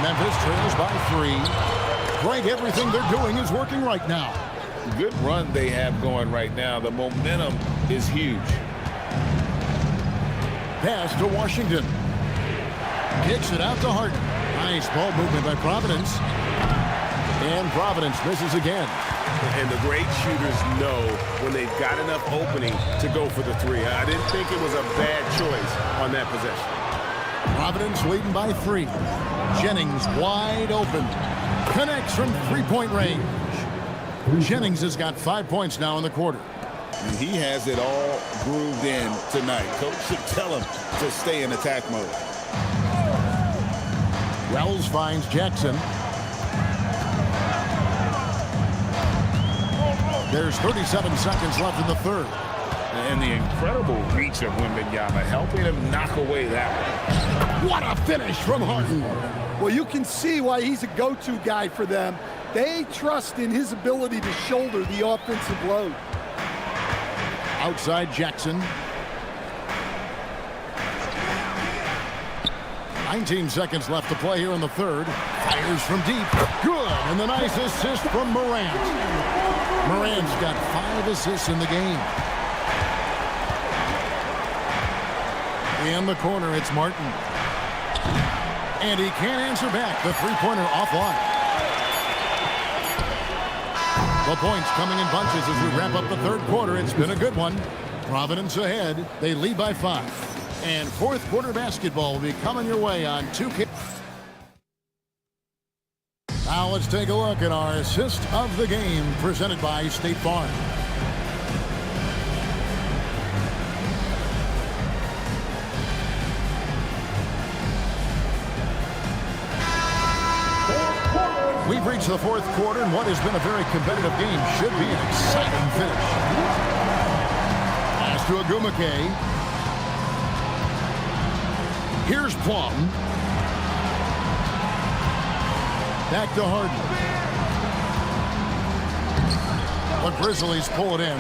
S3: Memphis trails by 3. Greg, everything they're doing is working right now.
S5: Good run they have going right now. The momentum is huge.
S3: Pass to Washington. Kicks it out to Harden. Nice ball movement by Providence. And Providence misses again.
S5: And the great shooters know when they've got enough opening to go for the 3. I didn't think it was a bad choice on that possession.
S3: Providence leading by 3. Jennings wide open. Connects from 3-point range. Jennings has got 5 points now in the quarter.
S5: And he has it all grooved in tonight. Coach should tell him to stay in attack mode.
S3: Wells finds Jackson. There's 37 seconds left in the 3rd.
S5: And the incredible reach of Wembanyama helping him knock away that one.
S3: What a finish from Harden.
S4: Well, you can see why he's a go-to guy for them. They trust in his ability to shoulder the offensive load.
S3: Outside Jackson. 19 seconds left to play here in the 3rd. Fires from deep. Good. And the nice assist from Morant. Morant's got 5 assists in the game. In the corner, it's Martin. And he can't answer back. The 3-pointer offline. The points coming in bunches as we wrap up the 3rd quarter. It's been a good one. Providence ahead. They lead by 5. And 4th quarter basketball will be coming your way on 2K. Now let's take a look at our assist of the game presented by State Farm. We've reached the 4th quarter, and what has been a very competitive game should be an exciting finish. Pass to Agumake. Here's Plum. Back to Harden. The Grizzlies pull it in.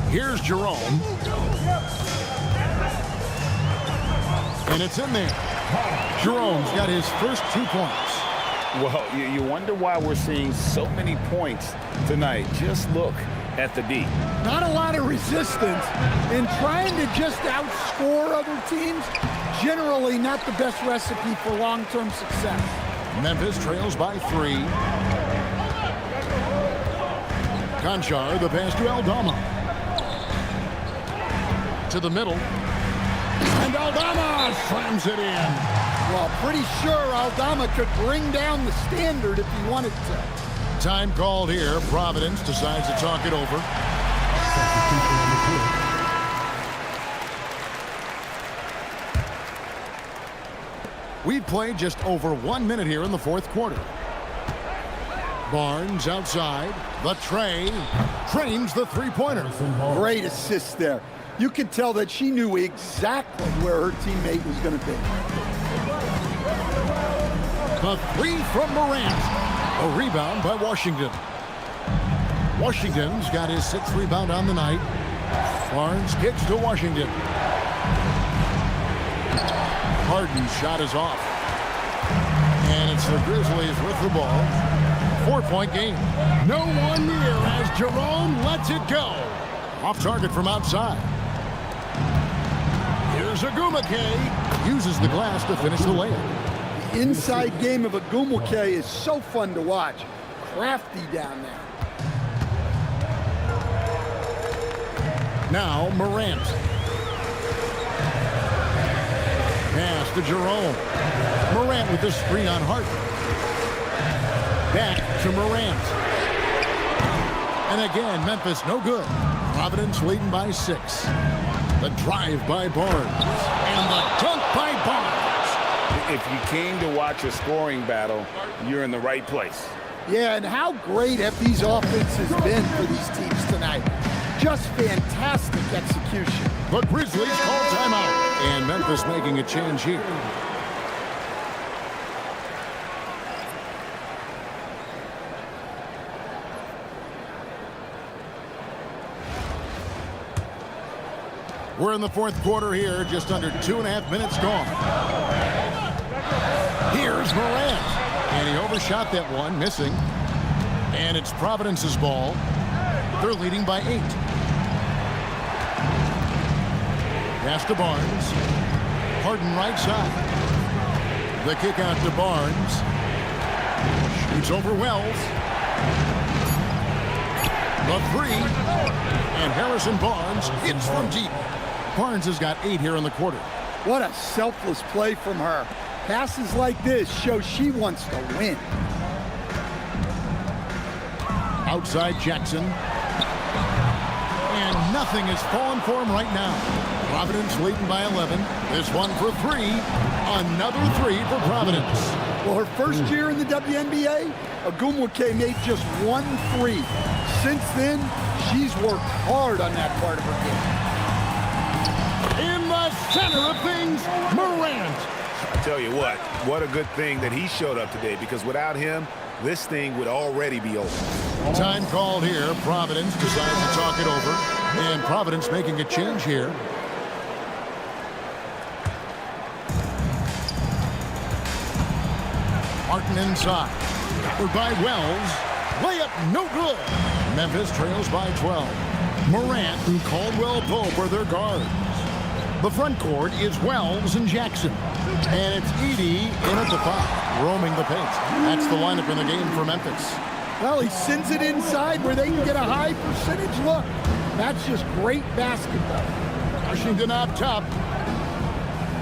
S3: Here's Jerome. And it's in there. Jerome's got his first 2 points.
S5: Well, you wonder why we're seeing so many points tonight. Just look at the D.
S4: Not a lot of resistance, and trying to just outscore other teams, generally not the best recipe for long-term success.
S3: Memphis trails by 3. Conchar, the pass to Aldama. To the middle. And Aldama slams it in.
S4: Well, pretty sure Aldama could bring down the standard if he wanted to.
S3: Time called here. Providence decides to talk it over. We've played just over 1 minute here in the 4th quarter. Barnes outside. The tray. Trains the 3-pointer.
S4: Great assist there. You could tell that she knew exactly where her teammate was going to be.
S3: The 3 from Morant. A rebound by Washington. Washington's got his 6th rebound on the night. Barnes kicks to Washington. Harden's shot is off. And it's the Grizzlies with the ball. 4-point game. No one near as Jerome lets it go. Off target from outside. Here's Agumake. Uses the glass to finish the layup.
S4: The inside game of Agumake is so fun to watch. Crafty down there.
S3: Now Morant. Pass to Jerome. Morant with the screen on Hart. Back to Morant. And again, Memphis no good. Providence leading by 6. The drive by Barnes. And the dunk by Barnes.
S5: If you came to watch a scoring battle, you're in the right place.
S4: Yeah, and how great have these offenses been for these teams tonight. Just fantastic execution.
S3: The Grizzlies call timeout. And Memphis making a change here. We're in the fourth quarter here, just under 2.5 minutes gone. Here's Morant. And he overshot that one, missing. And it's Providence's ball. They're leading by 8. Pass to Barnes. Harden right side. The kick out to Barnes. Shoots over Wells. The 3. And Harrison Barnes hits from deep. Barnes has got 8 here in the quarter.
S4: What a selfless play from her. Passes like this show she wants to win.
S3: Outside Jackson. And nothing is falling for him right now. Providence leading by 11. This one for 3. Another 3 for Providence.
S4: Well, her first year in the WNBA, Agumake made just 1 3. Since then, she's worked hard on that part of her game.
S3: In the center of things, Morant.
S5: I tell you what a good thing that he showed up today, because without him, this thing would already be over.
S3: Time called here. Providence decides to talk it over. And Providence making a change here. Martin inside. Covered by Wells. Layup no good. Memphis trails by 12. Morant and Caldwell Pope are their guards. The front court is Wells and Jackson. And it's Edey in at the 5, roaming the paint. That's the lineup in the game for Memphis.
S4: Well, he sends it inside where they can get a high percentage look. That's just great basketball.
S3: Washington up top.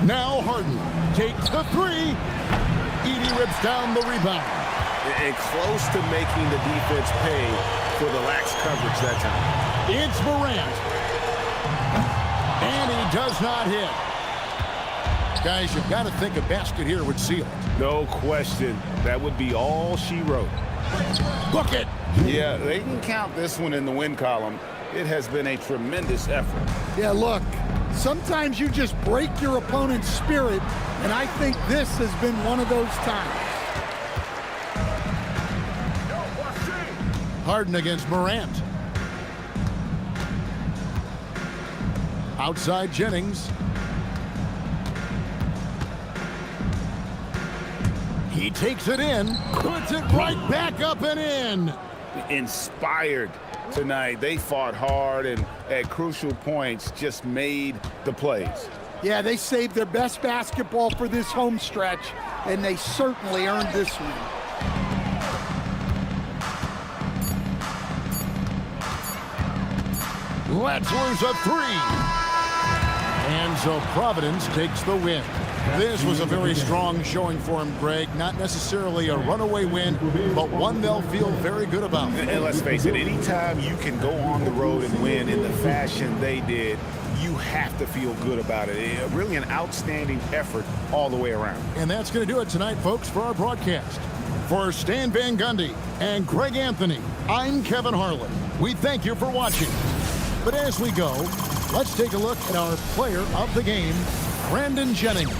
S3: Now Harden takes the 3. Edey rips down the rebound.
S5: And close to making the defense pay for the lax coverage that time.
S3: It's Morant. And he does not hit. Guys, you've got to think a basket here would seal it.
S5: No question. That would be all she wrote.
S3: Book it.
S5: Yeah, they can count this one in the win column. It has been a tremendous effort.
S4: Yeah, look, sometimes you just break your opponent's spirit, and I think this has been one of those times.
S3: Harden against Morant. Outside Jennings. He takes it in, puts it right back up and in.
S5: Inspired tonight. They fought hard and at crucial points just made the plays.
S4: Yeah, they saved their best basketball for this home stretch, and they certainly earned this one.
S3: Letzler's a 3. And so Providence takes the win. This was a very strong showing for him, Greg. Not necessarily a runaway win, but one they'll feel very good about.
S5: And let's face it, anytime you can go on the road and win in the fashion they did, you have to feel good about it. Really an outstanding effort all the way around.
S3: And that's going to do it tonight, folks, for our broadcast. For Stan Van Gundy and Greg Anthony, I'm Kevin Harlan. We thank you for watching. But as we go, let's take a look at our player of the game, Brandon Jennings.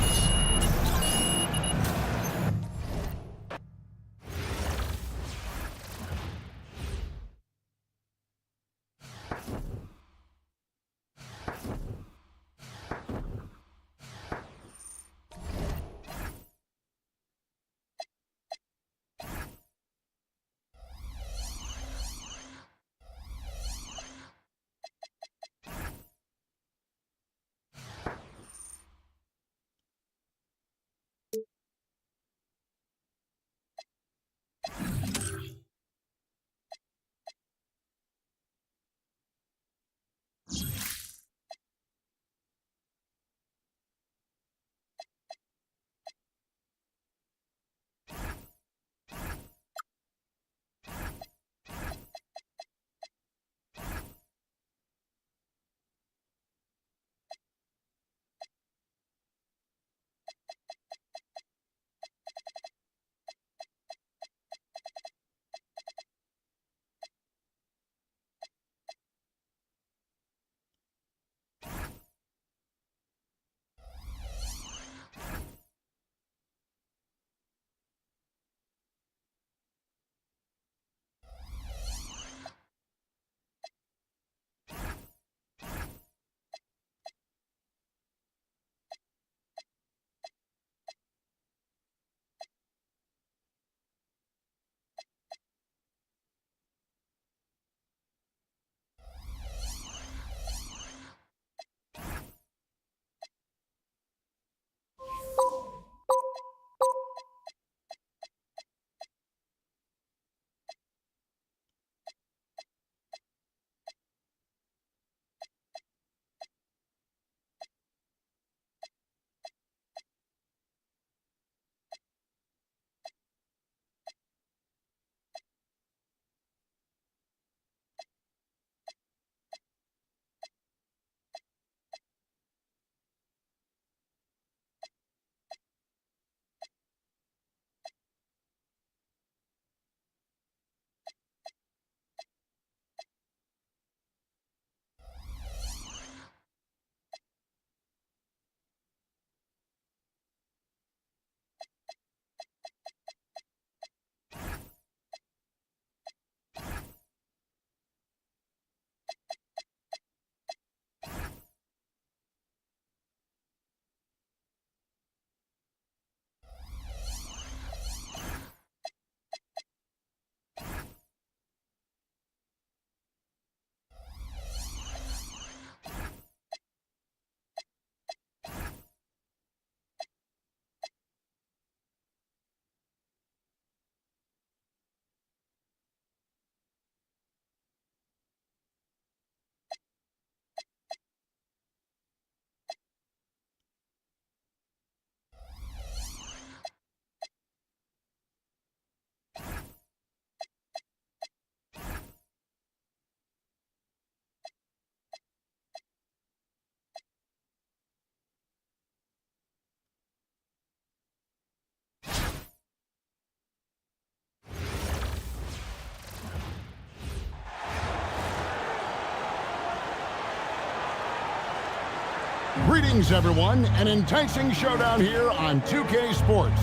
S3: Greetings, everyone. An enticing showdown here on 2K Sports.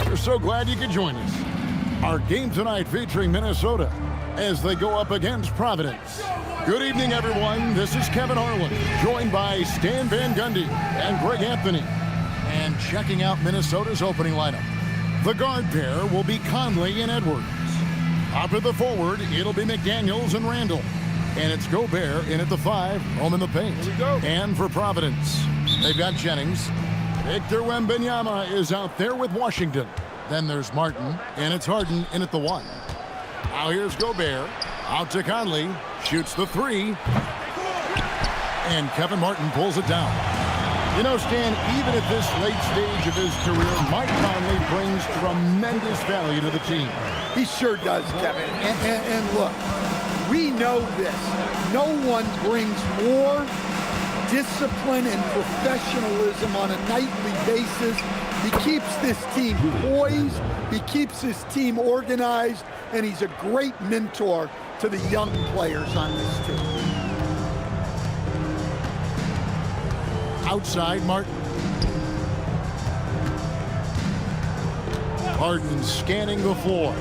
S3: We're so glad you could join us. Our game tonight featuring Minnesota as they go up against Providence. Good evening, everyone. This is Kevin Harlan, joined by Stan Van Gundy and Greg Anthony. And checking out Minnesota's opening lineup. The guard pair will be Conley and Edwards. Up at the forward, it'll be McDaniels and Randall. And it's Gobert in at the 5, home in the paint.
S5: Here we go.
S3: And for Providence, they've got Jennings. Victor Wembanyama is out there with Washington. Then there's Martin, and it's Harden in at the 1. Now here's Gobert. Out to Conley. Shoots the 3. And Kevin Martin pulls it down. You know, Stan, even at this late stage of his career, Mike Conley brings tremendous value to the team.
S4: He sure does, Kevin. And look, we know this. No one brings more discipline and professionalism on a nightly basis. He keeps this team poised, he keeps his team organized, and he's a great mentor to the young players on this team.
S3: Outside, Martin. Harden scanning the floor.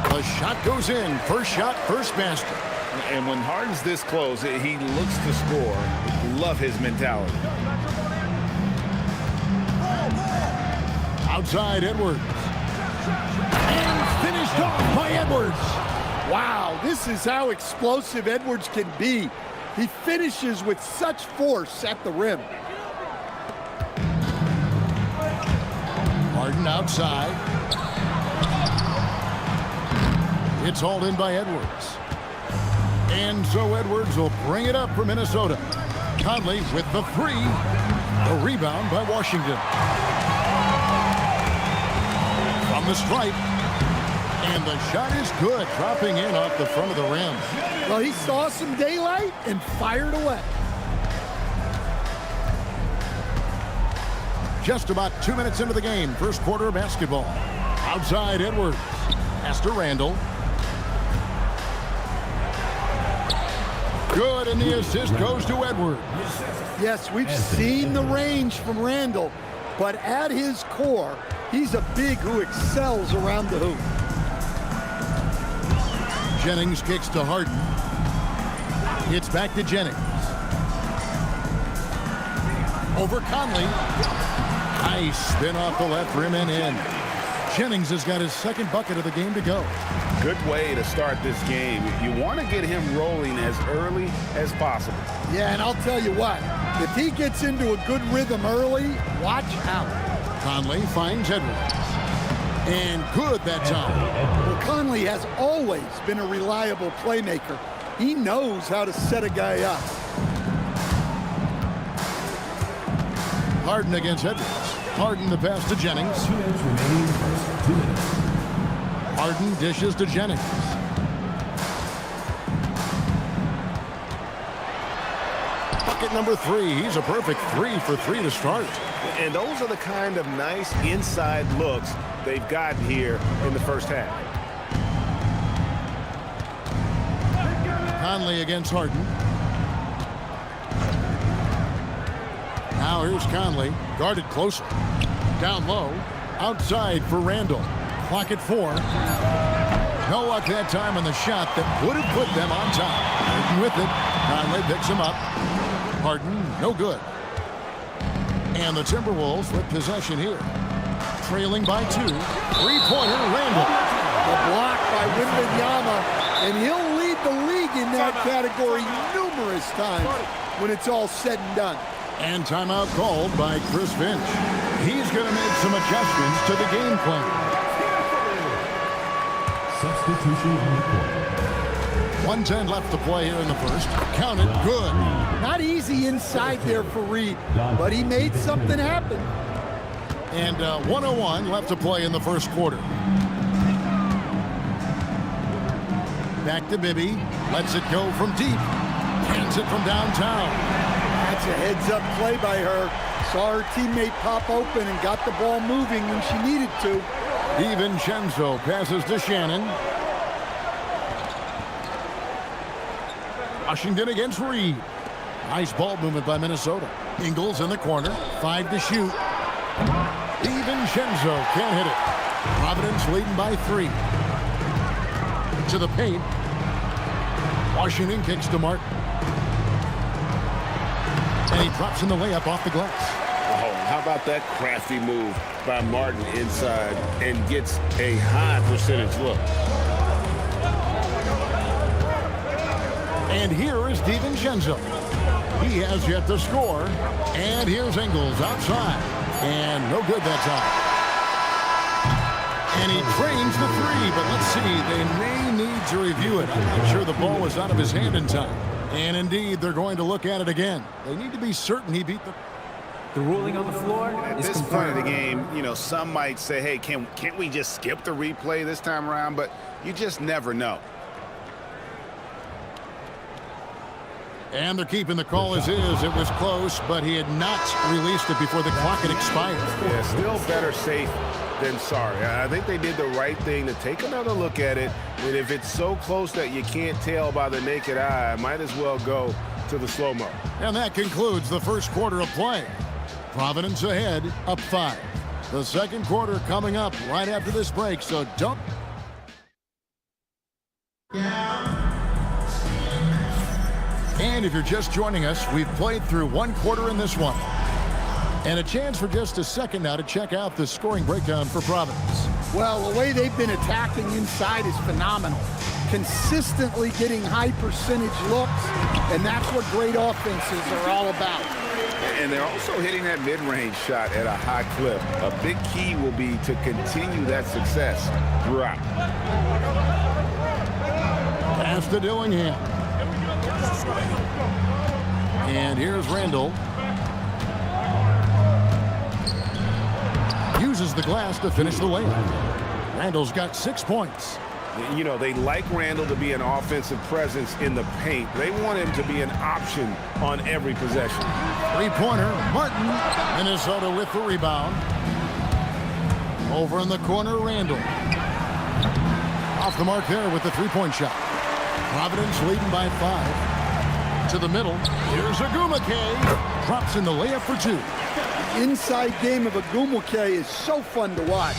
S3: The shot goes in. First shot, first basket.
S5: And when Harden's this close, he looks to score. Love his mentality.
S3: Outside, Edwards. And finished off by Edwards.
S4: Wow, this is how explosive Edwards can be. He finishes with such force at the rim.
S3: Harden outside. It's hauled in by Edwards. And so Edwards will bring it up for Minnesota. Conley with the 3. A rebound by Washington. From the stripe. And the shot is good, dropping in off the front of the rim.
S4: Well, he saw some daylight and fired away.
S3: Just about 2 minutes into the game, first quarter of basketball. Outside, Edwards. Pass to Randall. Good, and the assist goes to Edwards.
S4: Yes, we've seen the range from Randall, but at his core, he's a big who excels around the hoop.
S3: Jennings kicks to Harden. It's back to Jennings. Over Conley. Nice spin off the left rim and in. Jennings has got his second bucket of the game to go.
S5: Good way to start this game. You want to get him rolling as early as possible.
S4: Yeah, and I'll tell you what, if he gets into a good rhythm early, watch out.
S3: Conley finds Edwards. And good that time.
S4: Well, Conley has always been a reliable playmaker. He knows how to set a guy up.
S3: Harden against Edwards. Harden the pass to Jennings.
S6: 2 minutes remaining in the first. 2 minutes.
S3: Harden dishes to Jennings. Bucket number 3. He's a perfect 3 for 3 to start.
S5: And those are the kind of nice inside looks they've gotten here in the first half.
S3: Conley against Harden. Now here's Conley, guarded closer. Down low, outside for Randall. Clock at 4. No luck that time on the shot that would have put them on top. Harden with it. Conley picks him up. Harden, no good. And the Timberwolves with possession here. Trailing by 2. Three-pointer, Randall.
S4: A block by Wembanyama, and he'll lead the league in that category numerous times when it's all said and done.
S3: And timeout called by Chris Finch. He's going to make some adjustments to the game plan.
S6: Substitution on the court.
S3: 1:10 left to play here in the first. Count it, good.
S4: Not easy inside there for Reed, but he made something happen.
S3: And 1:01 left to play in the first quarter. Back to Bibby. Lets it go from deep. Hands it from downtown.
S4: That's a heads-up play by her. Saw her teammate pop open and got the ball moving when she needed to.
S3: DiVincenzo passes to Shannon. Washington against Reed. Nice ball movement by Minnesota. Ingles in the corner. 5 to shoot. DiVincenzo can't hit it. Providence leading by 3. To the paint. Washington kicks to Martin. And he drops in the layup off the glass.
S5: Oh, how about that crafty move by Martin inside and gets a high percentage look.
S3: And here is DiVincenzo. He has yet to score. And here's Ingles outside. And no good that time. And he drains the 3, but let's see. They may need to review it. I'm not sure the ball was out of his hand in time. And indeed, they're going to look at it again. They need to be certain he beat the...
S7: The ruling on the floor
S5: At
S7: is
S5: this point
S7: confirmed.
S5: of the game, you know, some might say, hey, can't we just skip the replay this time around? But you just never know.
S3: And they're keeping the call as is. It was close, but he had not released it before the clock had expired.
S5: Yeah, still better safe than sorry. I think they did the right thing to take another look at it. And if it's so close that you can't tell by the naked eye, might as well go to the slow-mo.
S3: And that concludes the first quarter of play. Providence ahead, up 5. The second quarter coming up right after this break, so don't... And if you're just joining us, we've played through 1 quarter in this one. And a chance for just a second now to check out the scoring breakdown for Providence.
S4: Well, the way they've been attacking inside is phenomenal. Consistently getting high percentage looks, and that's what great offenses are all about.
S5: And they're also hitting that mid-range shot at a high clip. A big key will be to continue that success throughout.
S3: Pass to Dillingham. And here's Randall. Uses the glass to finish the layup. Randall's got 6 points.
S5: You know, they like Randall to be an offensive presence in the paint. They want him to be an option on every possession.
S3: 3-pointer, Martin. Minnesota with the rebound. Over in the corner, Randall. Off the mark there with the 3-point shot. Providence leading by 5. To the middle. Here's Agumake. Drops in the layup for 2.
S4: The inside game of Agumake is so fun to watch.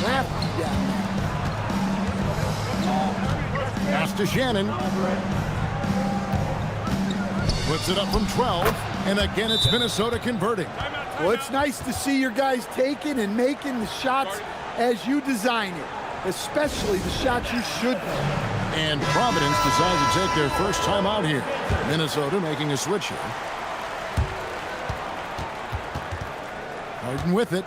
S4: Crafty guy.
S3: Pass to Shannon. Puts it up from 12. And again, it's Minnesota converting.
S4: Well, it's nice to see your guys taking and making the shots as you design it, especially the shots you should make.
S3: And Providence decides to take their first time out here. Minnesota making a switch here. Harden with it.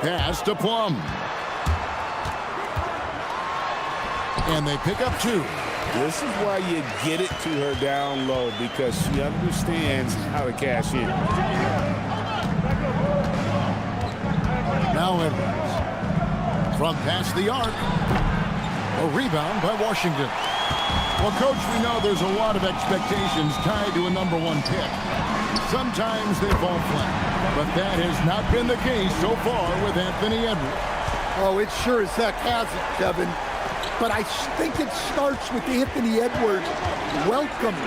S3: Pass to Plum. And they pick up 2.
S5: This is why you get it to her down low, because she understands how to cash in.
S3: Now Edwards. From past the arc. A rebound by Washington. Well, Coach, we know there's a lot of expectations tied to a #1 pick. Sometimes they fall flat, but that has not been the case so far with Anthony Edwards.
S4: Oh, it sure as heck hasn't, Kevin. But I think it starts with Anthony Edwards welcomed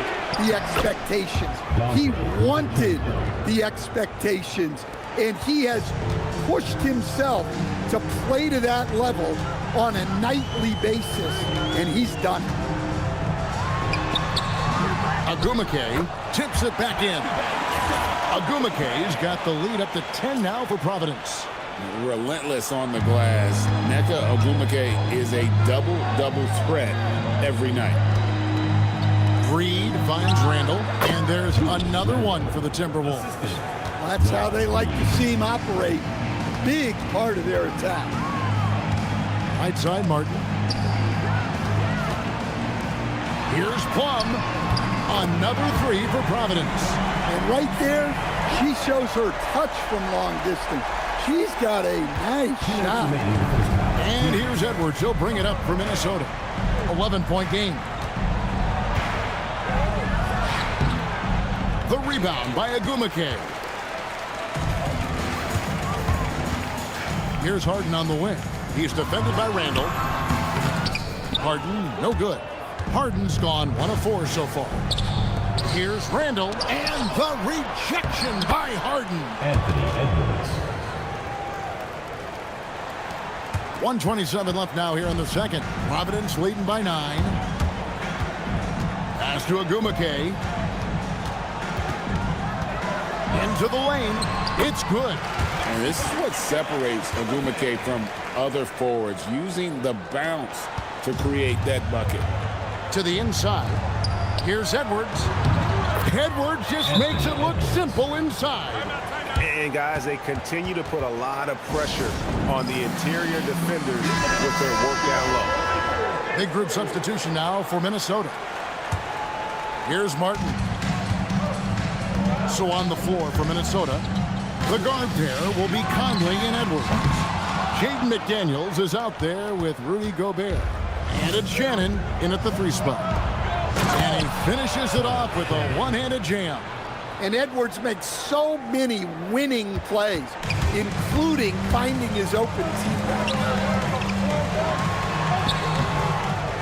S4: the expectations. He wanted the expectations, and he has pushed himself to play to that level on a nightly basis, and he's done it.
S3: Agumake tips it back in. Agumake's got the lead up to 10 now for Providence.
S5: Relentless on the glass. Nneka Ogwumike is a double-double threat every night.
S3: Reed finds Randall, and there's another one for the Timberwolves.
S4: That's how they like to see him operate. Big part of their attack.
S3: Right side, Martin. Here's Plum. Another 3 for Providence.
S4: And right there, she shows her touch from long distance. She's got a nice shot.
S3: And here's Edwards. He'll bring it up for Minnesota. 11-point game. The rebound by Agumake. Here's Harden on the wing. He's defended by Randall. Harden, no good. Harden's gone 1 of 4 so far. Here's Randall, and the rejection by Harden.
S6: Anthony Edwards.
S3: 1:27 left now here in the second. Providence leading by 9. Pass to Agumake. Into the lane. It's good.
S5: And this is what separates Agumake from other forwards, using the bounce to create that bucket.
S3: To the inside. Here's Edwards. Edwards just makes it look simple inside.
S8: And guys, they continue to put a lot of pressure on the interior defenders with their work down low.
S3: Big group substitution now for Minnesota. Here's Martin. So on the floor for Minnesota, the guard pair will be Conley and Edwards. Jaden McDaniels is out there with Rudy Gobert. And it's Shannon in at the 3 spot. And he finishes it off with a one-handed jam.
S4: And Edwards makes so many winning plays, including finding his open teammate.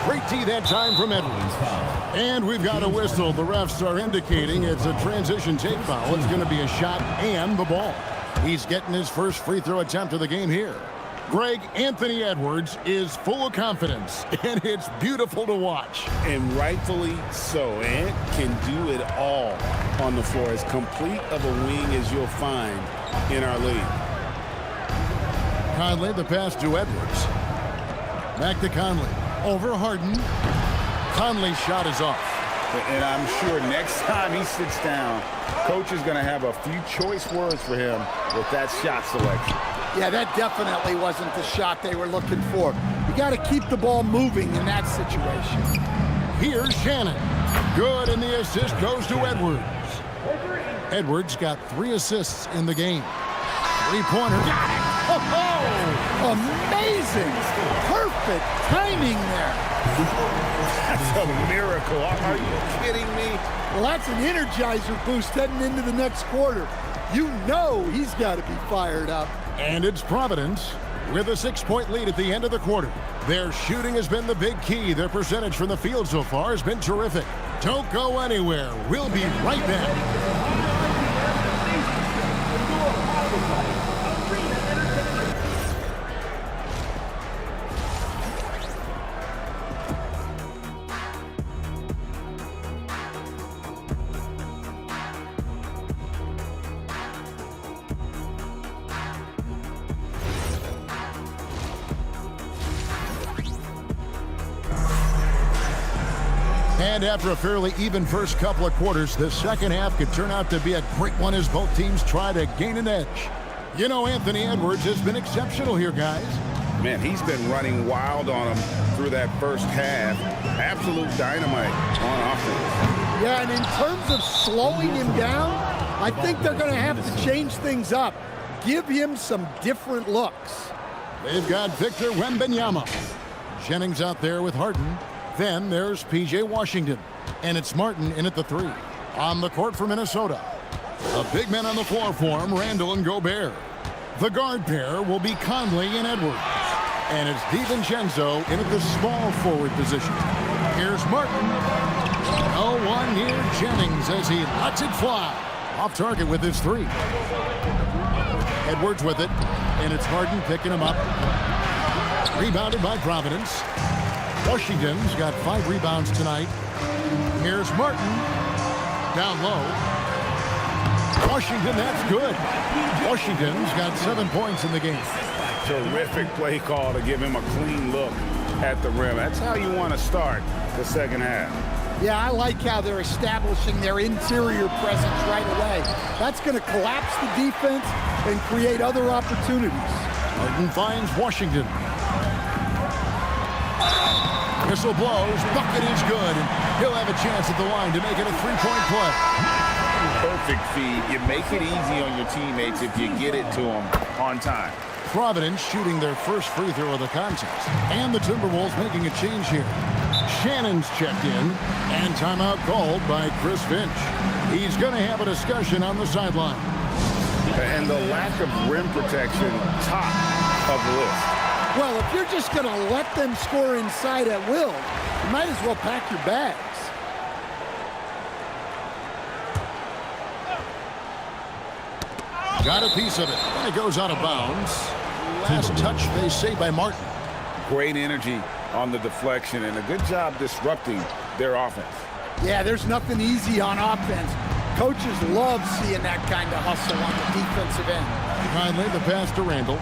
S3: Great tee that time from Edwards. And we've got a whistle. The refs are indicating it's a transition take foul. It's going to be a shot and the ball. He's getting his first free throw attempt of the game here. Greg, Anthony Edwards is full of confidence, and it's beautiful to watch.
S5: And rightfully so. Ant can do it all on the floor. As complete of a wing as you'll find in our league.
S3: Conley, the pass to Edwards. Back to Conley. Over Harden. Conley's shot is off.
S5: And I'm sure next time he sits down, coach is going to have a few choice words for him with that shot selection.
S4: Yeah, that definitely wasn't the shot they were looking for. You got to keep the ball moving in that situation.
S3: Here's Shannon. Good, and the assist goes to Edwards. Edwards got 3 assists in the game. 3-pointer. Got it!
S4: Oh, amazing! Perfect timing there.
S5: That's a miracle. Are you kidding me?
S4: Well, that's an energizer boost heading into the next quarter. You know he's got to be fired up.
S3: And it's Providence with a 6-point lead at the end of the quarter. Their shooting has been the big key. Their percentage from the field so far has been terrific. Don't go anywhere. We'll be right back. And after a fairly even first couple of quarters, the second half could turn out to be a great one as both teams try to gain an edge. You know, Anthony Edwards has been exceptional here, guys.
S5: Man, he's been running wild on him through that first half. Absolute dynamite on offense.
S4: Yeah, and in terms of slowing him down, I think they're going to have to change things up. Give him some different looks.
S3: They've got Victor Wembanyama. Jennings out there with Harden. Then there's P.J. Washington. And it's Martin in at the 3. On the court for Minnesota. The big men on the floor for him, Randall and Gobert. The guard pair will be Conley and Edwards. And it's DiVincenzo in at the small forward position. Here's Martin. No one near Jennings as he lets it fly. Off target with his 3. Edwards with it. And it's Harden picking him up. Rebounded by Providence. Washington's got 5 rebounds tonight. Here's Martin. Down low. Washington, that's good. Washington's got 7 points in the game.
S5: Terrific play call to give him a clean look at the rim. That's how you want to start the second half.
S4: Yeah, I like how they're establishing their interior presence right away. That's going to collapse the defense and create other opportunities.
S3: Harden finds Washington. Whistle blows. Bucket is good. And he'll have a chance at the line to make it a 3-point play.
S5: Perfect feed. You make it easy on your teammates if you get it to them on time.
S3: Providence shooting their first free throw of the contest. And the Timberwolves making a change here. Shannon's checked in. And timeout called by Chris Finch. He's going to have a discussion on the sideline.
S5: And the lack of rim protection, top of the list.
S4: Well, if you're just going to let them score inside at will, you might as well pack your bags.
S3: Got a piece of it. And it goes out of bounds. Last touch, they say, by Martin.
S5: Great energy on the deflection and a good job disrupting their offense.
S4: Yeah, there's nothing easy on offense. Coaches love seeing that kind of hustle on the defensive end.
S3: Kindly the pass to Randall.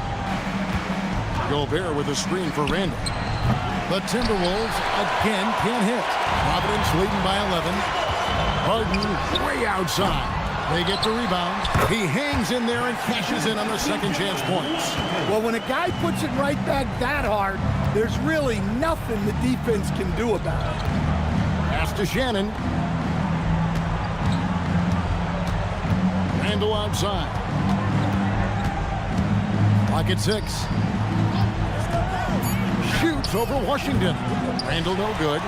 S3: Gobert with a screen for Randall. The Timberwolves again can't hit. Providence leading by 11. Harden way outside. They get the rebound. He hangs in there and cashes in on the second chance points.
S4: Well, when a guy puts it right back that hard, there's really nothing the defense can do about it.
S3: Pass to Shannon. Randall outside. Clock at 6. Shoots over Washington. Randall no good.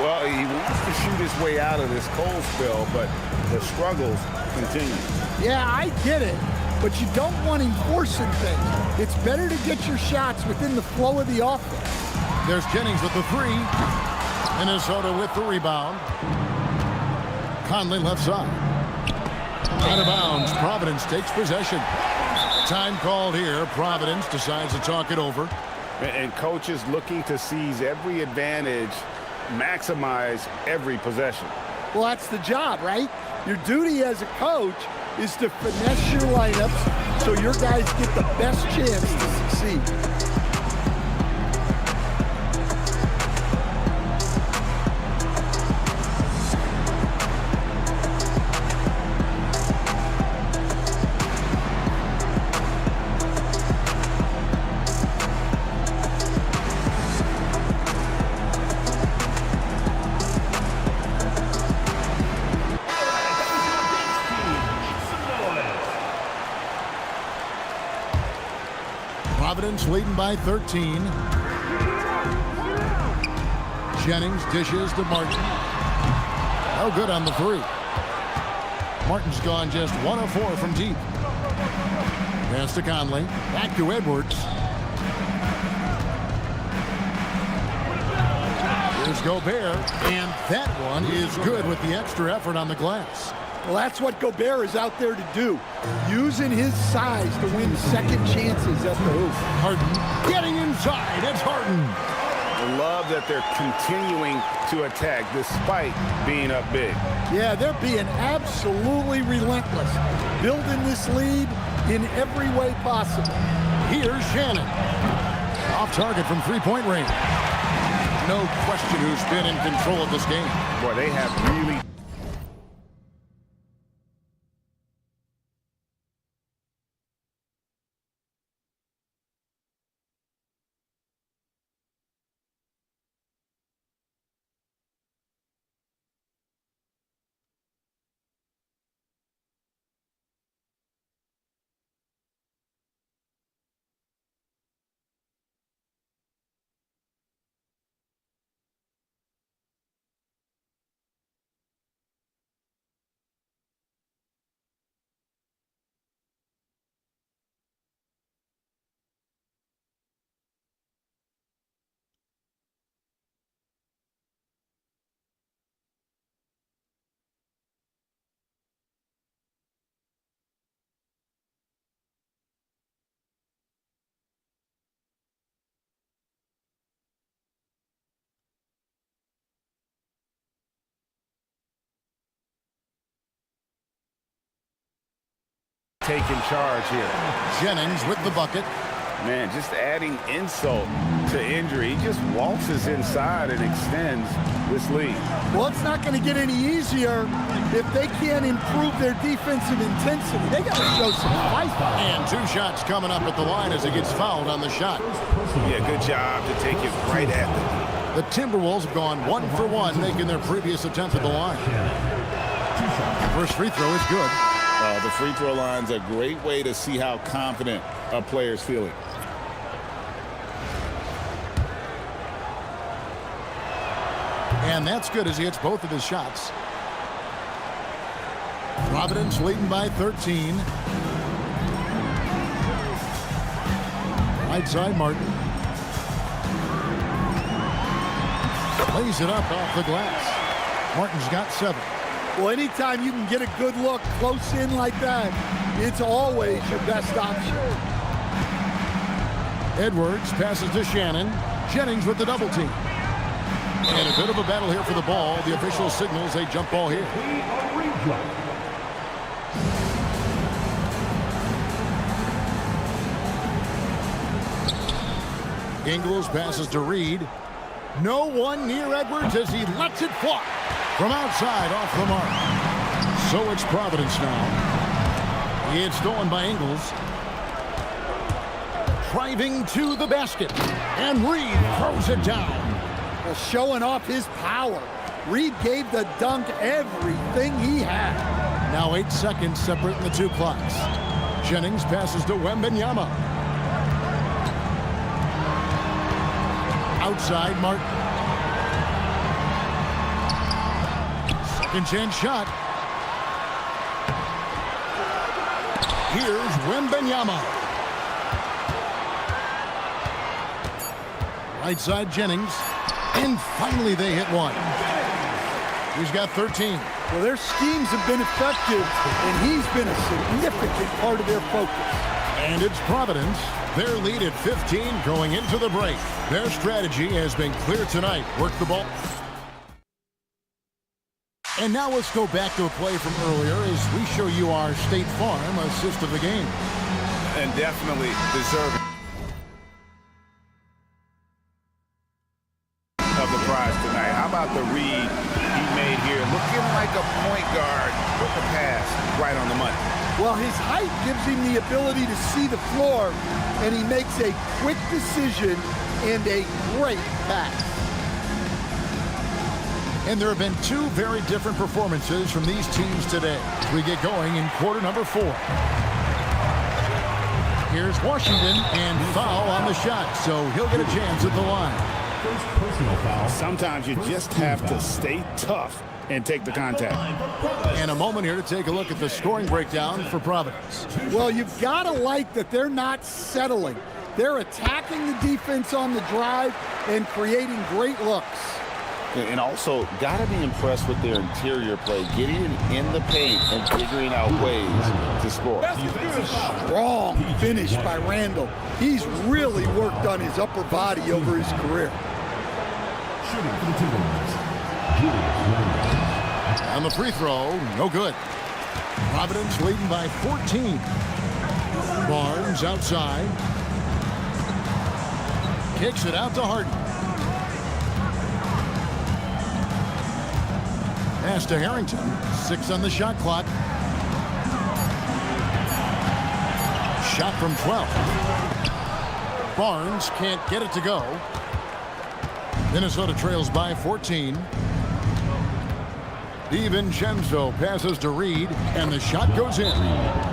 S5: Well, he wants to shoot his way out of this cold spell, but the struggles continue.
S4: Yeah, I get it, but you don't want him forcing things. It's better to get your shots within the flow of the offense.
S3: There's Jennings with the 3. Minnesota with the rebound. Conley left side. Out of bounds. Providence takes possession. Time called here. Providence decides to talk it over.
S5: And coaches looking to seize every advantage, maximize every possession.
S4: Well, that's the job, right? Your duty as a coach is to finesse your lineups so your guys get the best chance to succeed.
S3: Providence leading by 13. Jennings dishes to Martin. No good on the 3. Martin's gone just 1 of 4 from deep. Pass to Conley. Back to Edwards. Here's Gobert. And that one is good with the extra effort on the glass.
S4: Well, that's what Gobert is out there to do, using his size to win second chances at the hoop.
S3: Harden getting inside. It's Harden.
S5: I love that they're continuing to attack despite being up big.
S4: Yeah, they're being absolutely relentless, building this lead in every way possible.
S3: Here's Shannon. Off target from three-point range. No question who's been in control of this game.
S5: Boy, they have really... taking charge here.
S3: Jennings with the bucket.
S5: Man, just adding insult to injury. He just waltzes inside and extends this lead.
S4: Well, it's not going to get any easier if they can't improve their defensive intensity. They got to show some fight.
S3: And 2 shots coming up at the line as he gets fouled on the shot.
S5: Yeah, good job to take it right at them.
S3: The Timberwolves have gone 1 for 1, making their previous attempt at the line. First free throw is good.
S5: The free throw line's a great way to see how confident a player's feeling.
S3: And that's good as he hits both of his shots. Providence leading by 13. Right side, Martin. Lays it up off the glass. Martin's got 7.
S4: Well, anytime you can get a good look close in like that, it's always your best option.
S3: Edwards passes to Shannon. Jennings with the double team. And a bit of a battle here for the ball. The official signals a jump ball here. Ingles passes to Reed. No one near Edwards as he lets it fly from outside off the mark. So it's Providence now. It's stolen by Ingles. Driving to the basket. And Reed throws it down.
S4: Well, showing off his power. Reed gave the dunk everything he had.
S3: Now 8 seconds separating the two clocks. Jennings passes to Wembanyama. Outside, Martin. Second chance shot. Here's Wembanyama. Right side, Jennings. And finally they hit one. He's got 13.
S4: Well, their schemes have been effective, and he's been a significant part of their focus.
S3: And it's Providence. Their lead at 15 going into the break. Their strategy has been clear tonight. Work the ball. And now let's go back to a play from earlier as we show you our State Farm assist of the game.
S5: And definitely deserving of the prize tonight. How about the read he made here? Looking like a point guard with the pass right on the money.
S4: Well, his height gives him the ability to see the floor, and he makes a quick decision and a great pass.
S3: And there have been two very different performances from these teams today as we get going in quarter number 4. Here's Washington, and foul on the shot, so he'll get a chance at the line.
S6: First personal foul.
S5: Sometimes you just have to stay tough and take the contact.
S3: And a moment here to take a look at the scoring breakdown for Providence.
S4: Well, you've got to like that they're not settling. They're attacking the defense on the drive and creating great looks.
S5: And also, got to be impressed with their interior play, getting in the paint and figuring out ways to score.
S4: Strong finish by Randall. He's really worked on his upper body over his career.
S6: Shooting for the Timberwolves, Julius.
S3: On the free throw, no good. Providence leading by 14. Barnes outside. Kicks it out to Harden. Pass to Harrington. 6 on the shot clock. Shot from 12. Barnes can't get it to go. Minnesota trails by 14. DiVincenzo passes to Reed, and the shot goes in.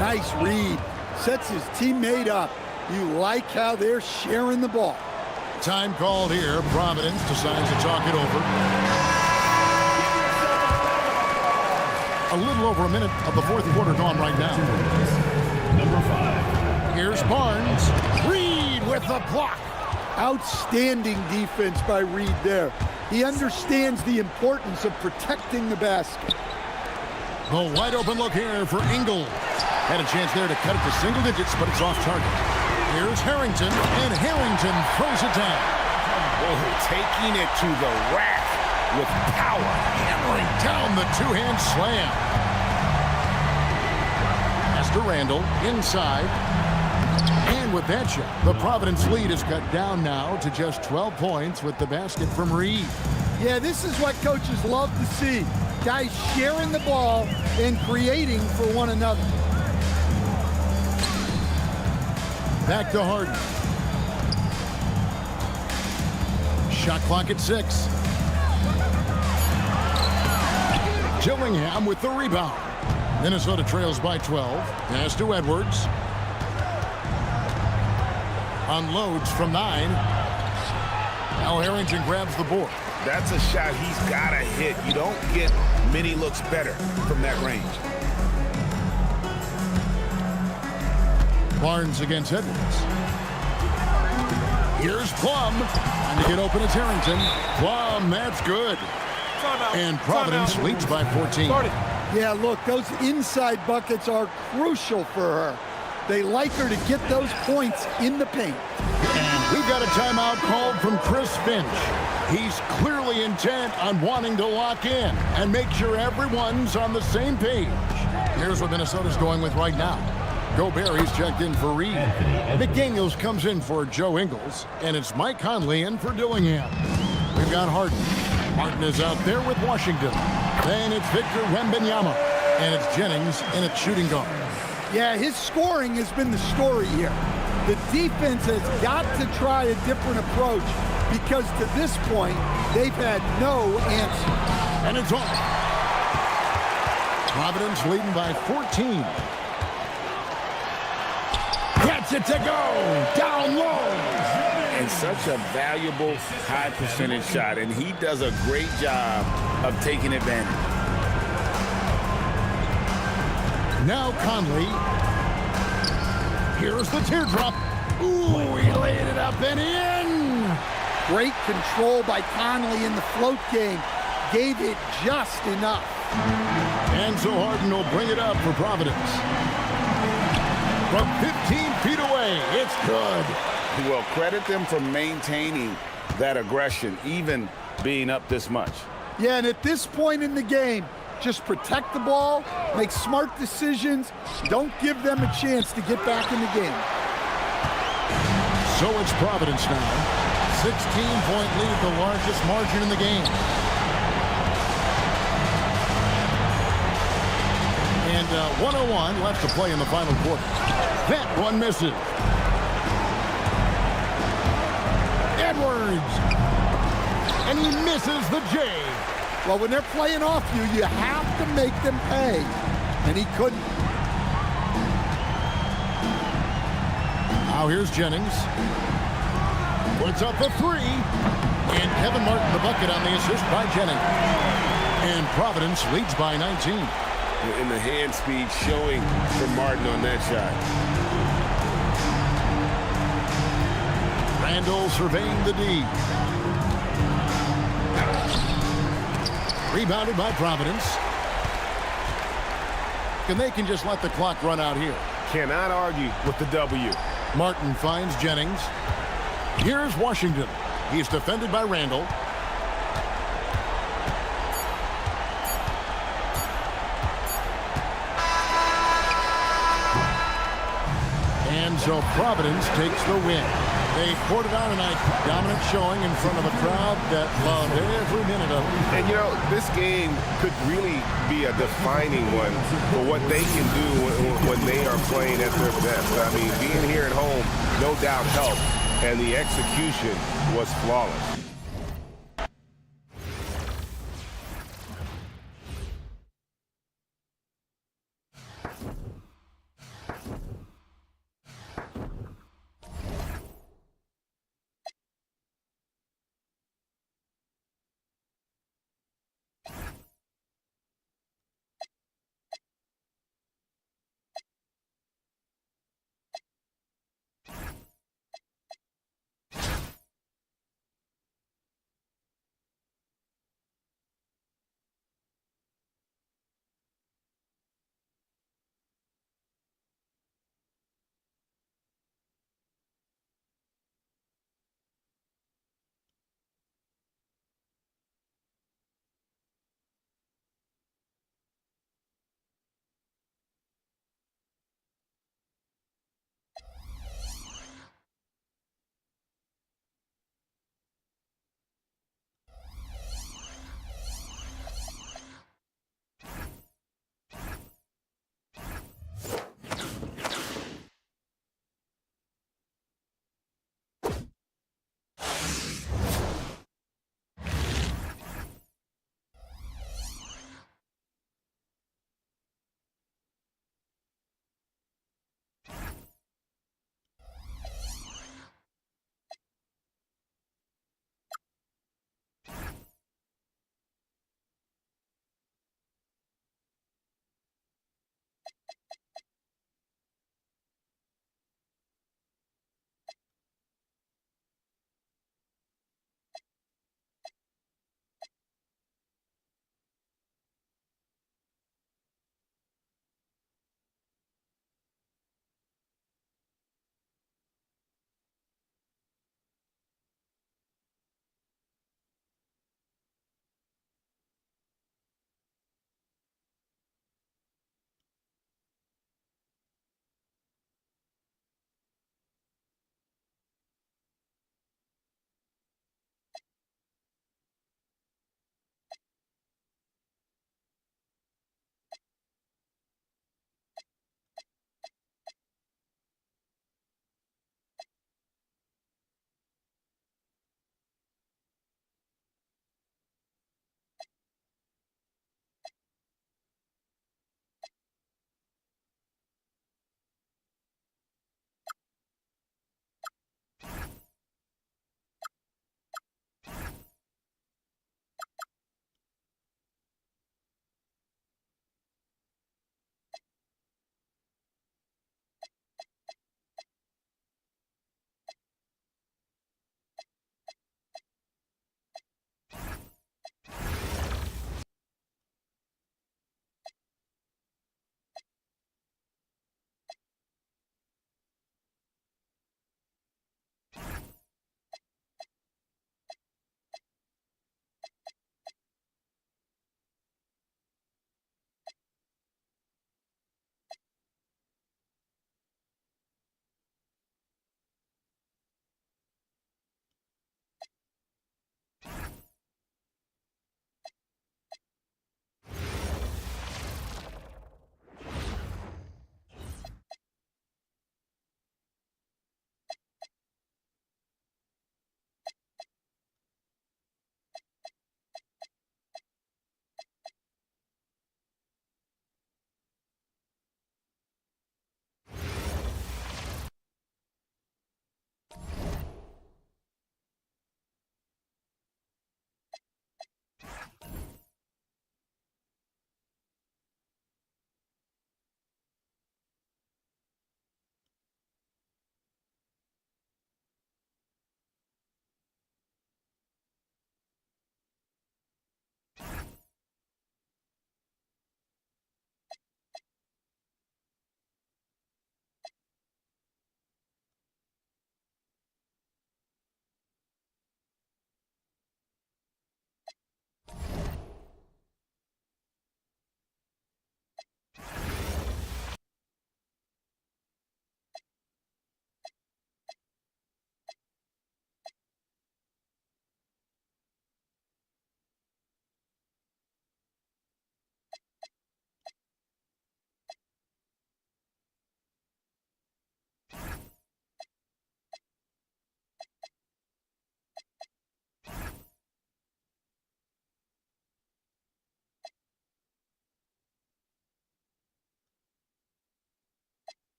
S4: Nice read. Sets his teammate up. You like how they're sharing the ball.
S3: Time called here. Providence decides to talk it over. A little over a minute of the fourth quarter gone right now.
S6: Number 5.
S3: Here's Barnes. Reed with the block.
S4: Outstanding defense by Reed there. He understands the importance of protecting the basket.
S3: The wide open look here for Ingles. Had a chance there to cut it to single digits, but it's off target. Here's Harrington, and Harrington throws it down.
S5: Oh, taking it to the rack with power.
S3: Hammering down the two-hand slam. Pass to Randall, inside. And with that shot, the Providence lead is cut down now to just 12 points with the basket from Reed.
S4: Yeah, this is what coaches love to see. Guys sharing the ball and creating for one another.
S3: Back to Harden. Shot clock at 6. Gillingham with the rebound. Minnesota trails by 12. Pass to Edwards. Unloads from 9. Now Harrington grabs the board.
S5: That's a shot he's got to hit. You don't get many looks better from that range.
S3: Barnes against Edwards. Here's Plum. Trying to get open, it's Harrington. Plum, that's good. And Providence leads by 14.
S4: Yeah, look, those inside buckets are crucial for her. They like her to get those points in the paint.
S3: And we've got a timeout called from Chris Finch. He's clearly intent on wanting to lock in and make sure everyone's on the same page. Here's what Minnesota's going with right now. Gobert's checked in for Reed. McDaniels comes in for Joe Ingles, and it's Mike Conley in for Dillingham. We've got Harden. Martin is out there with Washington. Then it's Victor Wembanyama, and it's Jennings, and it's shooting guard.
S4: Yeah, his scoring has been the story here. The defense has got to try a different approach because to this point, they've had no answer.
S3: And it's off. Providence leading by 14. Gets it to go. Down low.
S5: And such a valuable high percentage shot, and he does a great job of taking advantage.
S3: Now Conley. Here's the teardrop. Ooh, he laid it up and in.
S4: Great control by Conley in the float game. Gave it just enough.
S3: And so Harden will bring it up for Providence. From 15 feet away, it's good.
S5: Well, credit them for maintaining that aggression, even being up this much.
S4: Yeah, and at this point in the game, just protect the ball, make smart decisions, don't give them a chance to get back in the game.
S3: So it's Providence now. 16-point lead, the largest margin in the game. And 1:01 left to play in the final quarter. That one misses. Edwards. And he misses the J.
S4: Well, when they're playing off you, you have to make them pay. And he couldn't.
S3: Now here's Jennings. Puts up a three. And Kevin Martin the bucket on the assist by Jennings. And Providence leads by 19.
S5: In the hand speed showing for Martin on that shot.
S3: Randall surveying the D. Rebounded by Providence. And they can just let the clock run out here.
S8: Cannot argue with the W.
S3: Martin finds Jennings. Here's Washington. He's defended by Randall. And so Providence takes the win. They poured it on tonight. Dominant showing in front of a crowd that loved every minute of it.
S8: And, you know, this game could really be a defining one for what they can do when they are playing at their best. I mean, being here at home, no doubt helped, and the execution was flawless.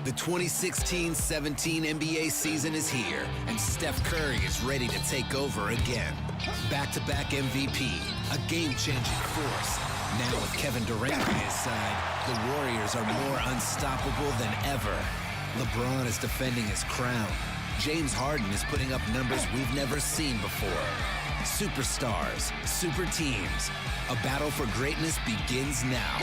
S9: The 2016-17 NBA season is here, and Steph Curry is ready to take over again. Back-to-back MVP, a game-changing force. Now with Kevin Durant on his side, the Warriors are more unstoppable than ever. LeBron is defending his crown. James Harden is putting up numbers we've never seen before. Superstars, super teams. A battle for greatness begins now.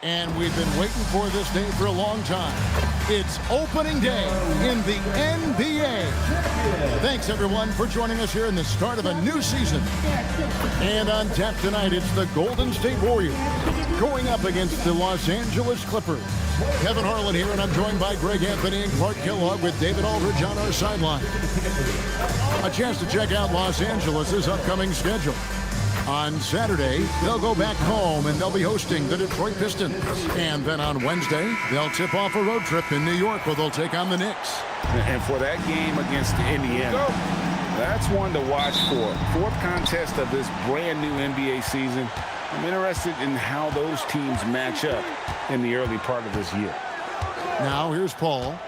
S3: And we've been waiting for this day for a long time. It's opening day in the NBA. Thanks, everyone, for joining us here in the start of a new season. And on tap tonight, it's the Golden State Warriors going up against the Los Angeles Clippers. Kevin Harlan here, and I'm joined by Greg Anthony and Clark Kellogg with David Aldridge on our sideline. A chance to check out Los Angeles' upcoming schedule. On Saturday, they'll go back home and they'll be hosting the Detroit Pistons. And then on Wednesday, they'll tip off a road trip in New York where they'll take on the Knicks.
S5: And for that game against Indiana, that's one to watch for. Fourth contest of this brand new NBA season. I'm interested in how those teams match up in the early part of this year.
S3: Now here's Paul.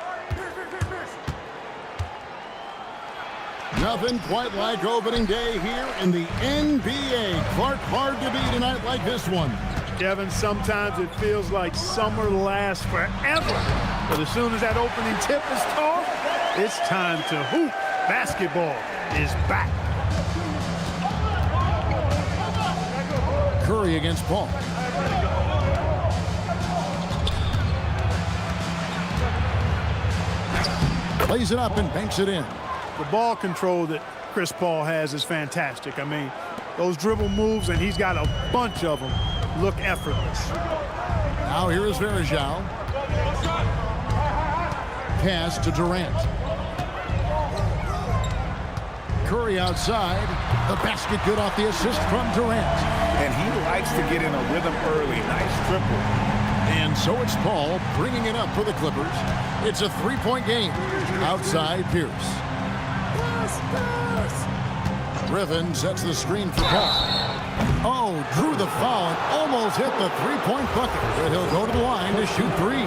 S3: Nothing quite like opening day here in the NBA. Clark, hard to beat a night like this one.
S10: Kevin, sometimes it feels like summer lasts forever. But as soon as that opening tip is taught, it's time to hoop. Basketball is back.
S3: Curry against Paul. Plays it up and banks it in.
S10: The ball control that Chris Paul has is fantastic. I mean, those dribble moves, and he's got a bunch of them, look effortless.
S3: Now here is Verjao. Pass to Durant. Curry outside. The basket good off the assist from Durant.
S5: And he likes to get in a rhythm early. Nice triple.
S3: And so it's Paul bringing it up for the Clippers. It's a three-point game. Outside Pierce. Griffin sets the screen for Paul. Oh, drew the foul and almost hit the three-point bucket. But he'll go to the line to shoot three.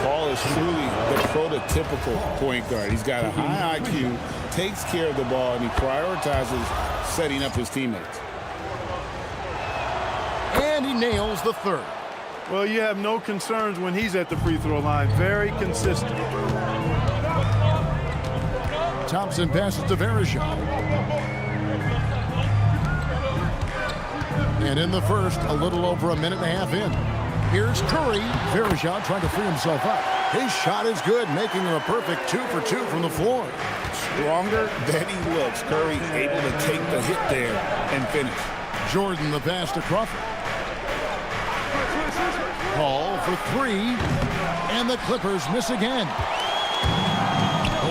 S5: Paul is truly the prototypical point guard. He's got a high IQ, takes care of the ball, and he prioritizes setting up his teammates.
S3: And he nails the third.
S10: Well, you have no concerns when he's at the free throw line. Very consistent.
S3: Thompson passes to Verjao. And in the first, a little over a minute and a half in. Here's Curry. Verjao trying to free himself up. His shot is good, making him a perfect 2 for 2 from the floor.
S5: Stronger than he looks. Curry able to take the hit there and finish.
S3: Jordan the pass to Crawford. Paul for three. And the Clippers miss again.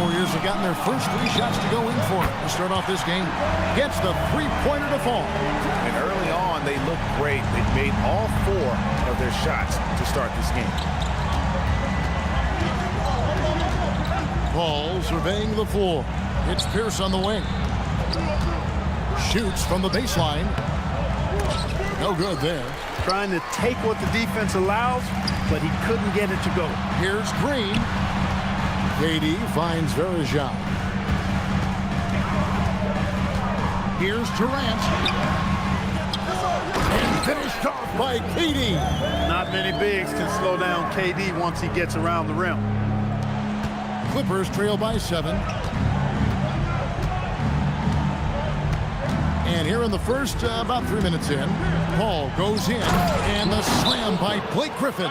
S3: Warriors have gotten their first three shots to go in for it to start off this game. Gets the three-pointer to fall.
S8: And early on, they looked great. They made all 4 of their shots to start this game.
S3: Paul surveying the floor. It's Pierce on the wing. Shoots from the baseline. No good there.
S10: Trying to take what the defense allows, but he couldn't get it to go.
S3: Here's Green. KD finds Verjao. Here's Durant. And finished off by KD.
S10: Not many bigs can slow down KD once he gets around the rim.
S3: Clippers trail by 7. And here in the first, about 3 minutes in, Paul goes in, and the slam by Blake Griffin.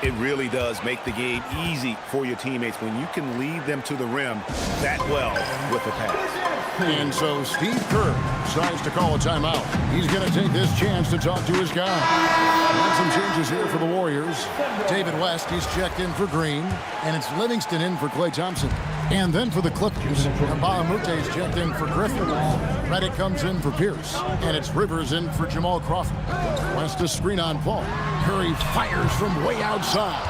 S8: It really does make the game easy for your teammates when you can lead them to the rim that well with a pass.
S3: And so Steve Kerr decides to call a timeout. He's going to take this chance to talk to his guy. And some changes here for the Warriors. David West, he's checked in for Green, and it's Livingston in for Klay Thompson. And then for the Clippers, Bahamute is checked in for Griffin. Redick comes in for Pierce, and it's Rivers in for Jamal Crawford. West to screen on Paul. Curry fires from way outside.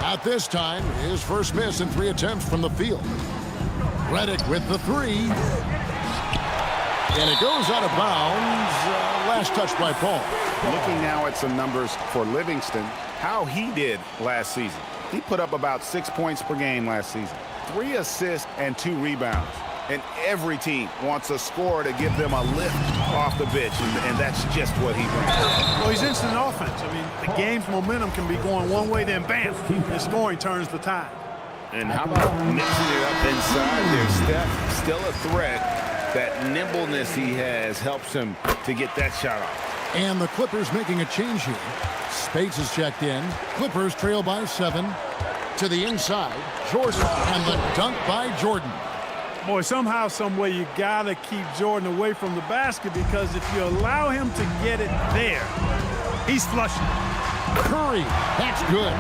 S3: Not this time. His first miss in 3 attempts from the field. Redick with the 3. And it goes out of bounds. Last touch by Paul.
S8: Looking now at some numbers for Livingston, how he did last season. He put up about 6 points per game last season. 3 assists and 2 rebounds. And every team wants a scorer to give them a lift off the bench, and that's just what he brings.
S10: Well, he's instant offense. I mean, the game's momentum can be going one way, then bam, the scoring turns the tide.
S5: And how about mixing it up inside there? Steph still a threat. That nimbleness he has helps him to get that shot off.
S3: And the Clippers making a change here. Spates is checked in. Clippers trail by 7. To the inside, Jordan, and the dunk by Jordan.
S10: Boy, somehow, some way, you got to keep Jordan away from the basket, because if you allow him to get it there, he's flushing.
S3: Curry, that's good.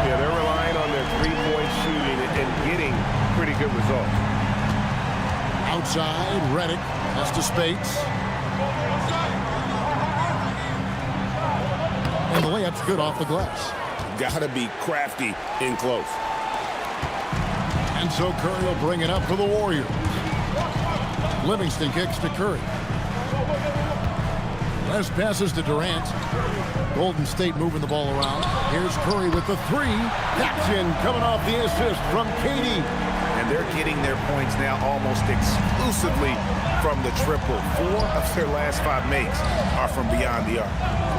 S8: Yeah, they're relying on their three-point shooting and getting pretty good results.
S3: Outside, Redick, that's to Spates. And the layup's good off the glass.
S5: Gotta be crafty in close.
S3: And so Curry will bring it up for the Warriors. Livingston kicks to Curry. Last passes to Durant. Golden State moving the ball around. Here's Curry with the 3. That's in, coming off the assist from KD.
S5: And they're getting their points now almost exclusively from the triple. 4 of their last 5 makes are from beyond the arc.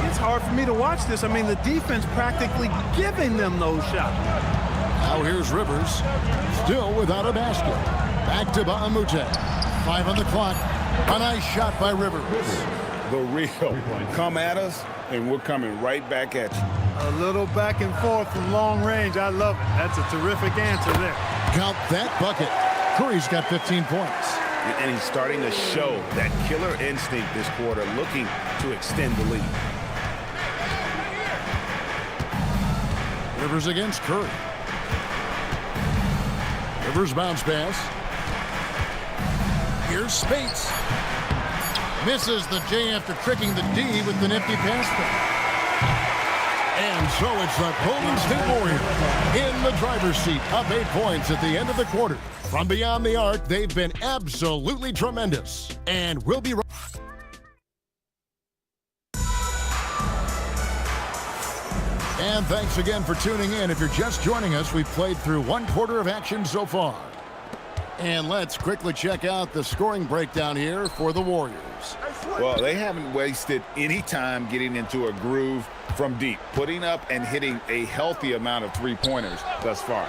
S10: It's hard for me to watch this. I mean, the defense practically giving them those shots.
S3: Now here's Rivers, still without a basket. Back to Ba'amute. 5 on the clock. A nice shot by Rivers.
S5: The real come at us, and we're coming right back at you.
S10: A little back and forth from long range. I love it. That's a terrific answer there.
S3: Count that bucket. Curry's got 15 points.
S5: And he's starting to show that killer instinct this quarter, looking to extend the lead.
S3: Rivers against Curry. Rivers bounce pass. Here's Spates. Misses the J after tricking the D with the nifty pass. And so it's the Golden State Warriors in the driver's seat, up 8 points at the end of the quarter. From beyond the arc, they've been absolutely tremendous. And we'll be right. And thanks again for tuning in. If you're just joining us, we've played through 1 quarter of action so far. And let's quickly check out the scoring breakdown here for the Warriors.
S5: Well, they haven't wasted any time getting into a groove from deep, putting up and hitting a healthy amount of three-pointers thus far.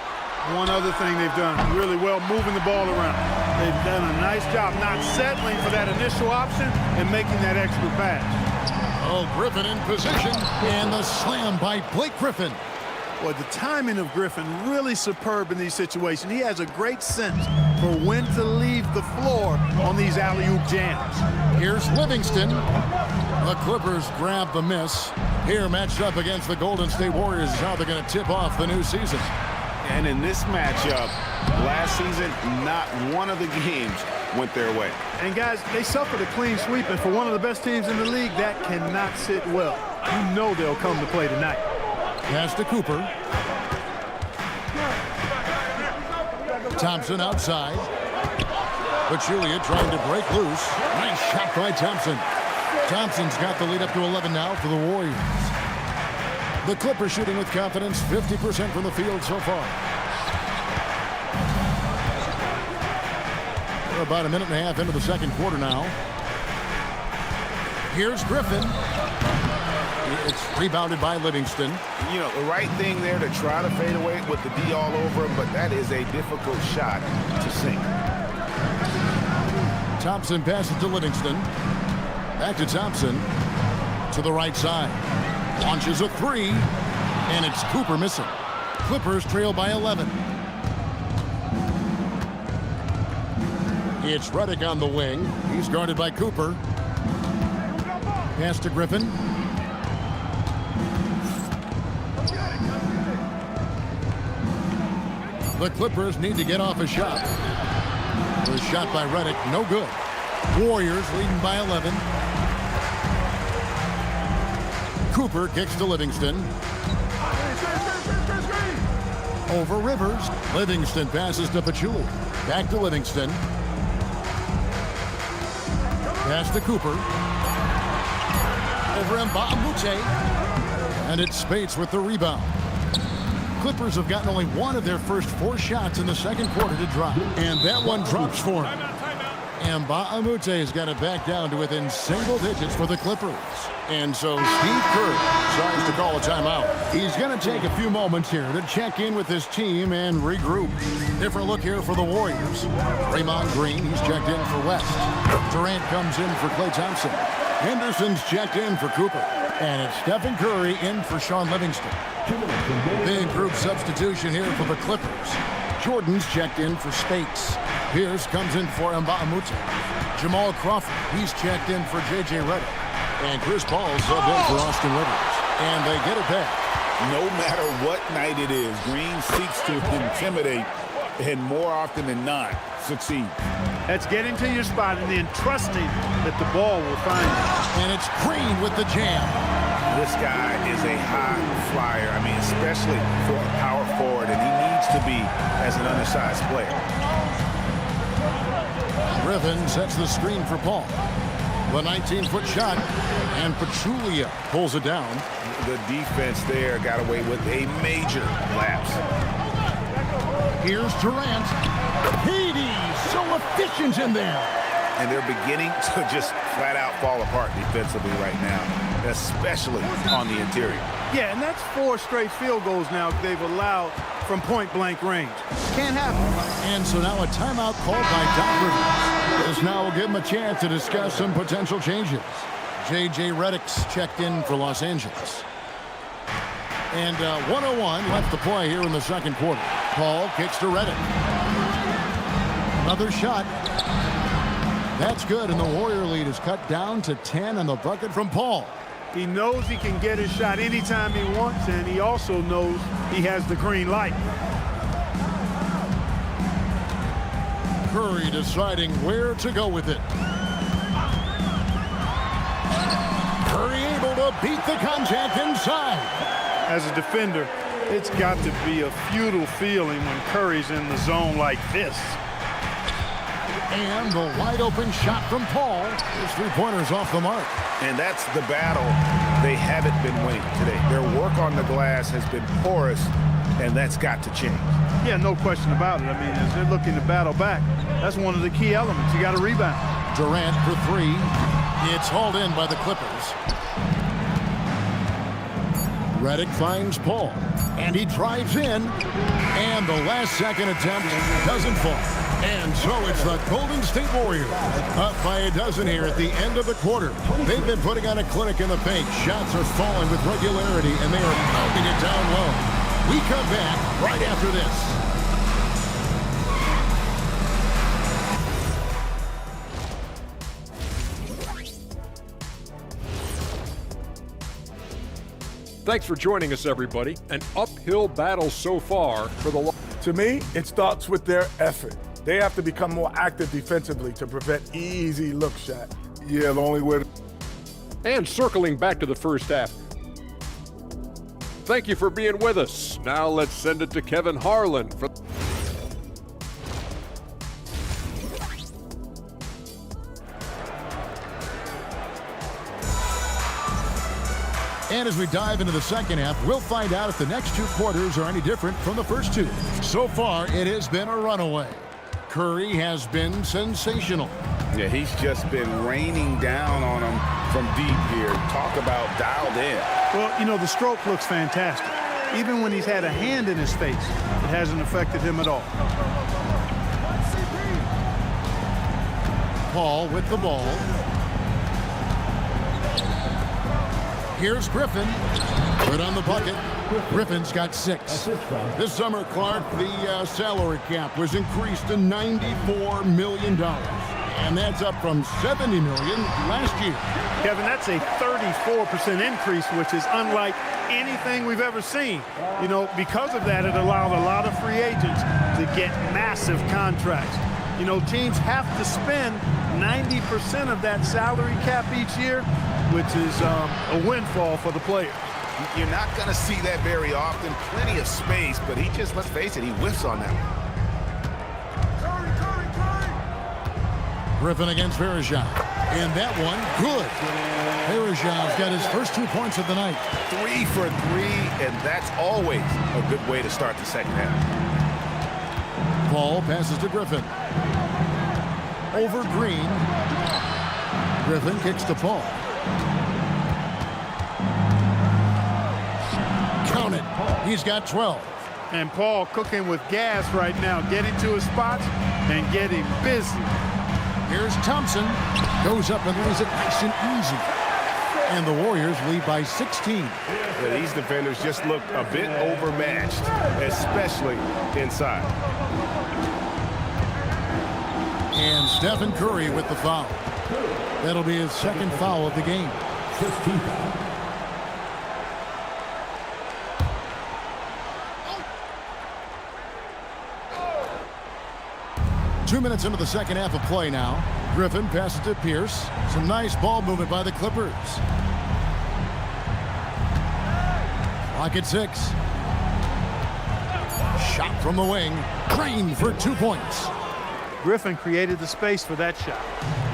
S10: One other thing they've done really well, moving the ball around. They've done a nice job not settling for that initial option and making that extra pass.
S3: Oh, Griffin in position, and the slam by Blake Griffin.
S10: Well, the timing of Griffin really superb in these situations. He has a great sense for when to leave the floor on these alley-oop jams.
S3: Here's Livingston. The Clippers grab the miss. Here matched up against the Golden State Warriors is how they're going to tip off the new season.
S5: And in this matchup, last season, not one of the games went their way.
S10: And guys, they suffered a clean sweep, and for one of the best teams in the league, that cannot sit well. You know they'll come to play tonight.
S3: Pass to Cooper. Thompson outside. Pachulia trying to break loose. Nice shot by Thompson. Thompson's got the lead up to 11 now for the Warriors. The Clippers shooting with confidence, 50% from the field so far. We're about a minute and a half into the second quarter now. Here's Griffin. It's rebounded by Livingston.
S5: You know, the right thing there to try to fade away with the D all over him, but that is a difficult shot to sink.
S3: Thompson passes to Livingston. Back to Thompson. To the right side. Launches a 3. And it's Cooper missing. Clippers trail by 11. It's Redick on the wing. He's guarded by Cooper. Pass to Griffin. The Clippers need to get off a shot. The shot by Redick, no good. Warriors leading by 11. Cooper kicks to Livingston. Over Rivers. Livingston passes to Pachulia. Back to Livingston. Pass to Cooper. Over Mbamute. And it's Spates with the rebound. Clippers have gotten only one of their first 4 shots in the second quarter to drop. And that one drops for him. And Mba'amute's got it back down to within single digits for the Clippers. And so Steve Kerr decides to call a timeout. He's going to take a few moments here to check in with his team and regroup. Different look here for the Warriors. Draymond Green, he's checked in for West. Durant comes in for Klay Thompson. Henderson's checked in for Cooper. And it's Stephen Curry in for Sean Livingston. Big group substitution here for the Clippers. Jordan's checked in for Spates. Pierce comes in for Mba'amute. Jamal Crawford, he's checked in for J.J. Redick. And Chris Paul's subbed in for Austin Rivers. And they get it back.
S5: No matter what night it is, Green seeks to intimidate and more often than not succeed.
S10: That's getting to your spot and then trusting that the ball will find you.
S3: And it's Green with the jam.
S5: This guy is a high flyer. I mean, especially for a power forward, and he needs to be as an undersized player.
S3: Griffin sets the screen for Paul. The 19-foot shot, and Pachulia pulls it down.
S5: The defense there got away with a major lapse.
S3: Here's Durant. Hades, so efficient in there.
S5: And they're beginning to just flat out fall apart defensively right now, especially on the interior.
S10: Yeah, and that's 4 straight field goals now they've allowed from point-blank range. Can't happen.
S3: And so now a timeout called by Doc Rivers. This now will give him a chance to discuss some potential changes. J.J. Redick's checked in for Los Angeles. And 1:01 left to play here in the second quarter. Paul kicks to Redick. Another shot. That's good, and the Warrior lead is cut down to 10 on the bucket from Paul.
S10: He knows he can get his shot anytime he wants, and he also knows he has the green light.
S3: Curry deciding where to go with it. Curry able to beat the contact inside.
S10: As a defender, it's got to be a futile feeling when Curry's in the zone like this.
S3: And the wide open shot from Paul. His three-pointers off the mark.
S5: And that's the battle they haven't been winning today. Their work on the glass has been porous, and that's got to change.
S10: Yeah, no question about it. I mean, as they're looking to battle back, that's one of the key elements. You got to rebound.
S3: Durant for 3. It's hauled in by the Clippers. Redick finds Paul, and he drives in, and the last-second attempt doesn't fall. And so it's the Golden State Warriors up by a dozen here at the end of the quarter. They've been putting on a clinic in the paint. Shots are falling with regularity, and they are pounding it down low. We come back right after this.
S11: Thanks for joining us, everybody. An uphill battle so far for the...
S12: To me, it starts with their effort. They have to become more active defensively to prevent easy look shot. Yeah, the only way.
S11: And circling back to the first half. Thank you for being with us. Now let's send it to Kevin Harlan for...
S3: And as we dive into the second half, we'll find out if the next 2 quarters are any different from the first 2. So far, it has been a runaway. Curry has been sensational.
S5: Yeah, he's just been raining down on him from deep here. Talk about dialed in.
S10: Well, you know, the stroke looks fantastic. Even when he's had a hand in his face, it hasn't affected him at all.
S3: Paul with the ball. Here's Griffin. Put on the bucket. Griffin's got 6. This summer, Clark, the salary cap was increased to $94 million. And that's up from $70 million last year.
S10: Kevin, that's a 34% increase, which is unlike anything we've ever seen. You know, because of that, it allowed a lot of free agents to get massive contracts. You know, teams have to spend 90% of that salary cap each year, which is a windfall for the players.
S5: You're not going to see that very often. Plenty of space, but he just, let's face it, he whiffs on that one.
S3: Griffin against Varejao. And that one, good. Varejão's got his first 2 points of the night.
S5: 3 for 3, and that's always a good way to start the second half.
S3: Paul passes to Griffin. over Green. Griffin kicks to Paul. Count it. He's got 12.
S10: And Paul cooking with gas right now, getting to his spots and getting busy.
S3: Here's Thompson. Goes up and lays it nice and easy. And the Warriors lead by 16.
S8: Yeah, these defenders just look a bit overmatched, especially inside.
S3: And Stephen Curry with the foul. That'll be his second foul of the game. 2 minutes into the second half of play now. Griffin passes to Pierce. Some nice ball movement by the Clippers. Clock at 6. Shot from the wing. Green for 2 points.
S10: Griffin created the space for that shot.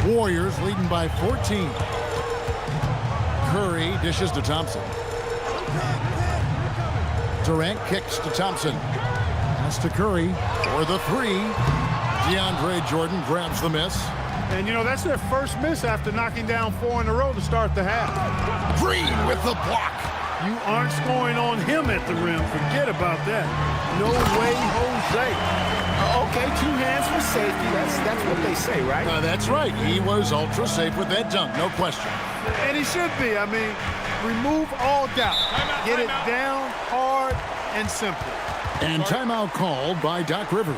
S3: Warriors leading by 14. Curry dishes to Thompson. Durant kicks to Thompson. Pass to Curry for the 3. DeAndre Jordan grabs the miss.
S10: And, you know, that's their first miss after knocking down 4 in a row to start the half.
S3: Green with the block.
S10: You aren't scoring on him at the rim. Forget about that. No way, Jose.
S5: Okay, 2 hands for safety. That's what they say, right?
S3: That's right. He was ultra safe with that dunk, no question.
S10: And he should be. I mean, remove all doubt. Get it down hard and simple.
S3: And timeout called by Doc Rivers.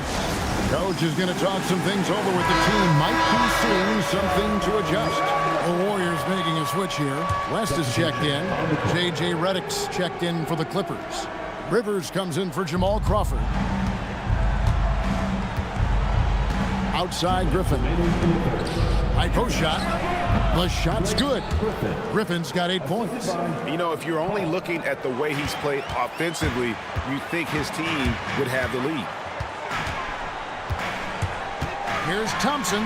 S3: Coach is going to talk some things over with the team. Might be seeing something to adjust. The Warriors making a switch here. West is checked in. J.J. Redick's checked in for the Clippers. Rivers comes in for Jamal Crawford. Outside Griffin. High post shot. The shot's good. Griffin's got 8 points.
S8: You know, if you're only looking at the way he's played offensively, you think his team would have the lead.
S3: Here's Thompson.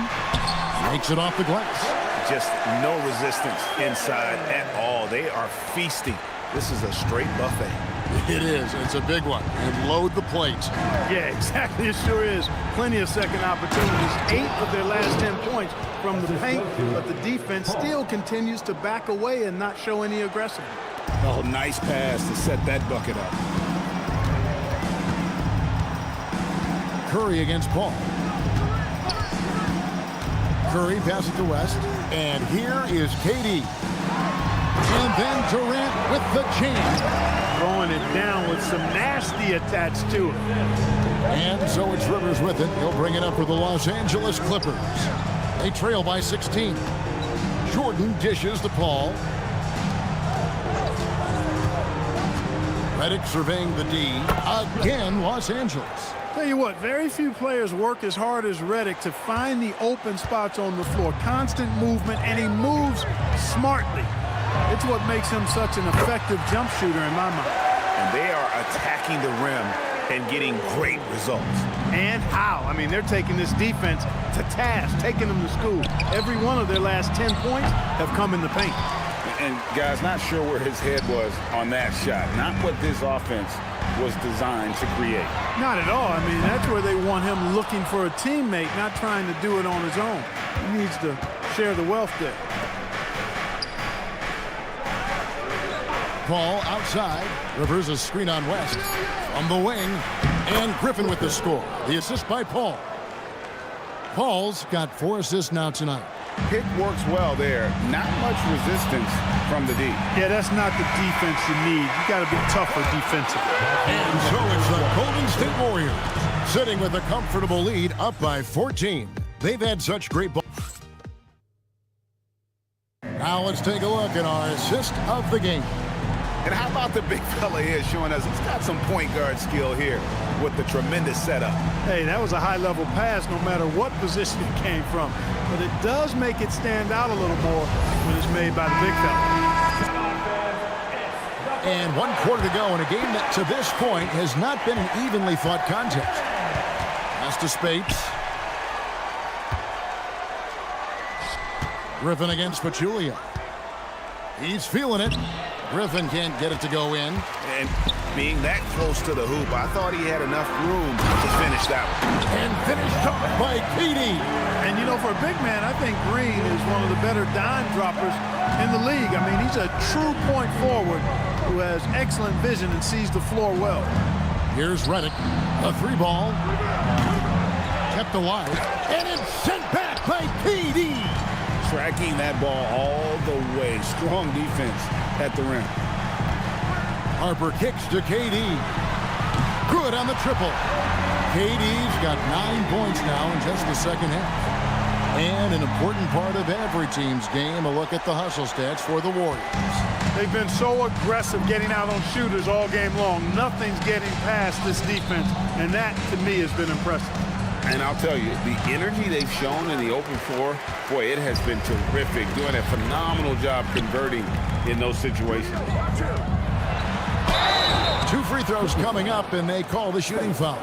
S3: Makes it off the glass.
S8: Just no resistance inside at all. They are feasting. This is a straight buffet.
S3: It is. It's a big one. And load the plate.
S10: Yeah, exactly. It sure is. Plenty of second opportunities. 8 of their last 10 points from the paint, but the defense still continues to back away and not show any aggression.
S5: Oh, nice pass to set that bucket up.
S3: Curry against Paul. Curry passes to West. And here is KD. And then Durant with the chain.
S10: Throwing it down with some nasty attached to it.
S3: And so it's Rivers with it. He'll bring it up for the Los Angeles Clippers. They trail by 16. Jordan dishes to Paul. Redick surveying the D. Again, Los Angeles.
S10: Tell you what, very few players work as hard as Redick to find the open spots on the floor. Constant movement, and he moves smartly. It's what makes him such an effective jump shooter in my mind.
S8: And they are attacking the rim and getting great results.
S10: And how? I mean, they're taking this defense to task, taking them to school. Every one of their last 10 points have come in the paint.
S5: And, guys, not sure where his head was on that shot. Not what this offense was designed to create.
S10: Not at all. I mean, that's where they want him looking for a teammate, not trying to do it on his own. He needs to share the wealth there.
S3: Paul outside. Rivers a screen on West. From the wing. And Griffin with the score. The assist by Paul. Paul's got 4 assists now tonight.
S5: Pick works well there. Not much resistance from the D.
S10: Yeah, that's not the defense you need. You got to be tougher defensively.
S3: And so it's the Golden State Warriors sitting with a comfortable lead up by 14. They've had such great ball. Now let's take a look at our assist of the game.
S8: And how about the big fella here showing us he's got some point guard skill here with the tremendous setup.
S10: Hey, that was a high-level pass no matter what position it came from. But it does make it stand out a little more when it's made by the big fella.
S3: And 1 quarter to go in a game that to this point has not been an evenly fought contest. Pass to Speights. Griffin against Pachulia. He's feeling it. Griffin can't get it to go in.
S8: And being that close to the hoop, I thought he had enough room to finish that one.
S3: And finished off by KD.
S10: And, you know, for a big man, I think Green is one of the better dime droppers in the league. I mean, he's a true point forward who has excellent vision and sees the floor well.
S3: Here's Redick. A 3-ball. Kept alive. And it's sent back by KD.
S5: Tracking that ball all the way. Strong defense at the rim.
S3: Harper kicks to KD. Good on the triple. KD's got 9 points now in just the second half. And an important part of every team's game, a look at the hustle stats for the Warriors.
S10: They've been so aggressive getting out on shooters all game long. Nothing's getting past this defense, and that, to me, has been impressive.
S5: And I'll tell you, the energy they've shown in the open floor, boy, it has been terrific. Doing a phenomenal job converting in those situations.
S3: 2 free throws coming up, and they call the shooting foul.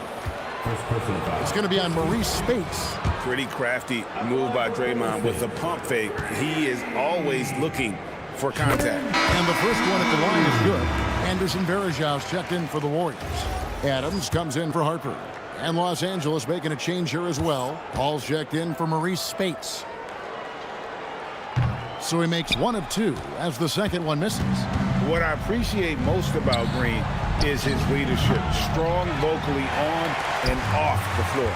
S3: It's going to be on Maurice Spates.
S5: Pretty crafty move by Draymond with the pump fake. He is always looking for contact.
S3: And the first one at the line is good. Anderson Varejão's checked in for the Warriors. Adams comes in for Harper. And Los Angeles making a change here as well. Paul's checked in for Maurice Spates. So he makes 1 of 2 as the second one misses.
S5: What I appreciate most about Green is his leadership. Strong vocally on and off the floor.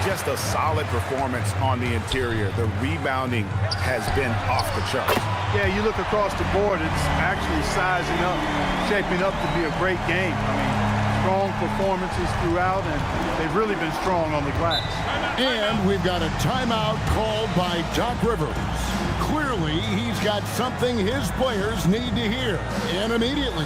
S5: Just a solid performance on the interior. The rebounding has been off the charts.
S10: Yeah, you look across the board, it's actually sizing up, shaping up to be a great game. I mean, strong performances throughout, and they've really been strong on the glass.
S3: And we've got a timeout called by Doc Rivers. Clearly, he's got something his players need to hear, and immediately.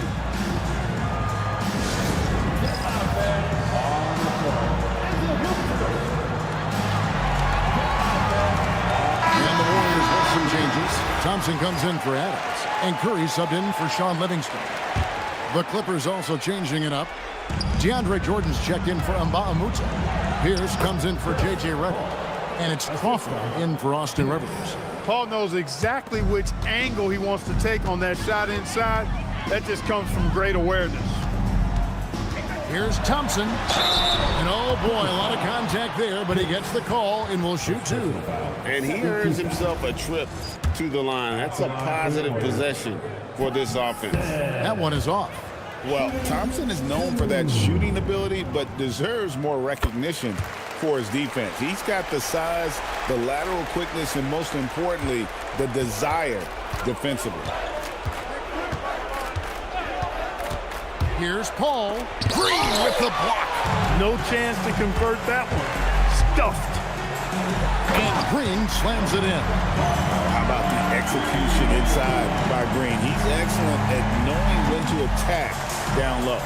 S3: And the Warriors with some changes. Thompson comes in for Adams, and Curry subbed in for Sean Livingston. The Clippers also changing it up. DeAndre Jordan's checked in for Mbah a Moute. Pierce comes in for J.J. Redick. And it's Crawford in for Austin Rivers.
S10: Paul knows exactly which angle he wants to take on that shot inside. That just comes from great awareness.
S3: Here's Thompson. And oh boy, a lot of contact there, but he gets the call and will shoot 2.
S5: And he earns himself a trip to the line. That's a positive possession for this offense.
S3: That one is off.
S5: Well, Thompson is known for that shooting ability, but deserves more recognition for his defense. He's got the size, the lateral quickness, and most importantly, the desire defensively.
S3: Here's Paul. Green with the block.
S10: No chance to convert that one. Stuffed.
S3: And Green slams it in.
S5: How about the execution inside by Green? He's excellent at knowing when to attack down low.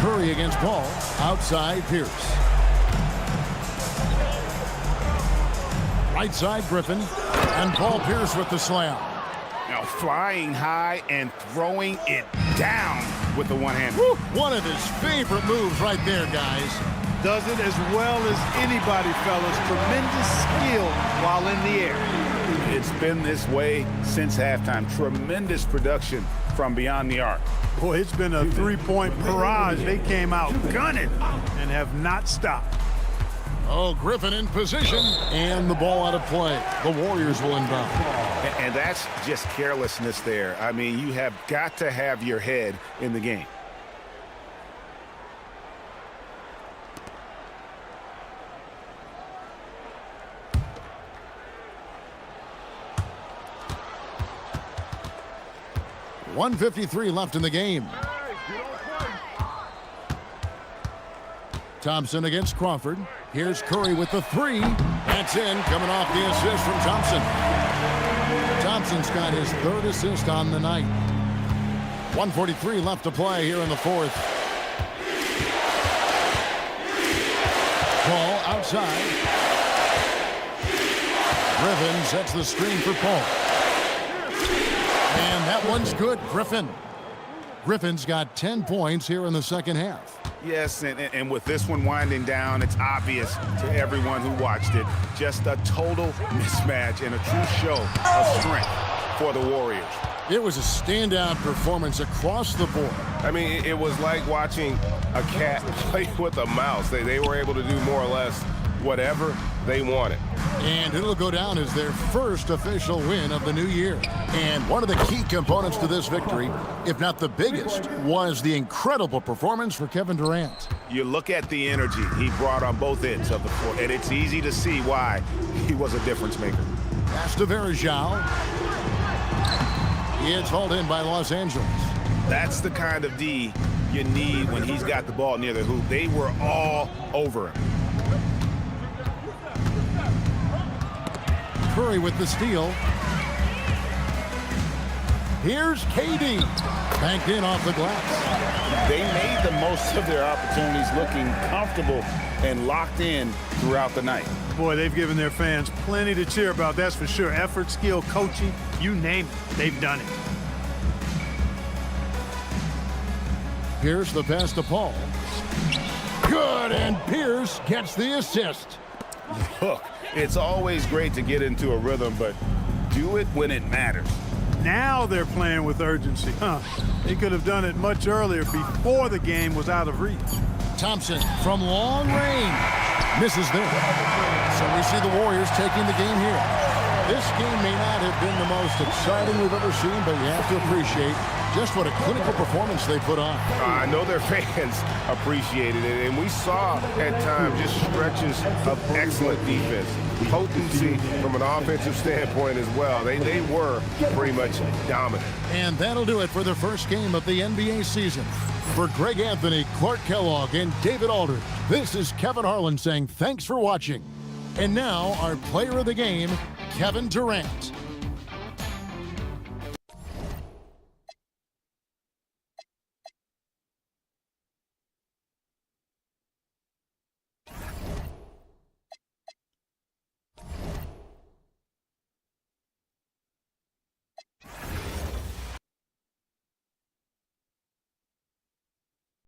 S3: Curry against Paul. Outside Pierce. Right side Griffin. And Paul Pierce with the slam.
S5: Now flying high and throwing it down with the one hand.
S3: One of his favorite moves right there, guys.
S10: Does it as well as anybody, fellas. Tremendous skill while in the air.
S5: It's been this way since halftime. Tremendous production from beyond the arc.
S10: Boy, it's been a 3-point barrage. They came out gunning and have not stopped.
S3: Oh, Griffin in position, and the ball out of play. The Warriors will inbound.
S5: And that's just carelessness there. I mean, you have got to have your head in the game.
S3: .153 left in the game. Thompson against Crawford. Here's Curry with the 3. That's in, coming off the assist from Thompson. Thompson's got his 3rd assist on the night. 1:43 left to play here in the 4th. Paul outside. Griffin sets the screen for Paul. And that one's good, Griffin. Griffin's got 10 points here in the second half.
S5: Yes, and with this one winding down, it's obvious to everyone who watched it. Just a total mismatch and a true show of strength for the Warriors.
S3: It was a standout performance across the board.
S8: I mean, it was like watching a cat play with a mouse. They were able to do more or less whatever they wanted.
S3: And it'll go down as their first official win of the new year. And one of the key components to this victory, if not the biggest, was the incredible performance for Kevin Durant.
S5: You look at the energy he brought on both ends of the floor, and it's easy to see why he was a difference maker.
S3: Pass to Verjao. It's hauled in by Los Angeles.
S5: That's the kind of D you need when he's got the ball near the hoop. They were all over him.
S3: Curry with the steal. Here's KD. Banked in off the glass.
S5: They made the most of their opportunities, looking comfortable and locked in throughout the night.
S10: Boy, they've given their fans plenty to cheer about, that's for sure. Effort, skill, coaching, you name it, they've done it.
S3: Pierce the pass to Paul. Good, and Pierce gets the assist.
S5: Look, it's always great to get into a rhythm, but do it when it matters.
S10: Now they're playing with urgency. They could have done it much earlier, before the game was out of reach.
S3: Thompson from long range. Misses there. So we see the Warriors taking the game here. This game may not have been the most exciting we've ever seen, but you have to appreciate just what a clinical performance they put on.
S8: I know their fans appreciated it, and we saw at times just stretches of excellent defense. Potency from an offensive standpoint as well. They were pretty much dominant.
S3: And that'll do it for the first game of the NBA season. For Greg Anthony, Clark Kellogg, and David Aldridge, this is Kevin Harlan saying thanks for watching. And now our player of the game, Kevin Durant.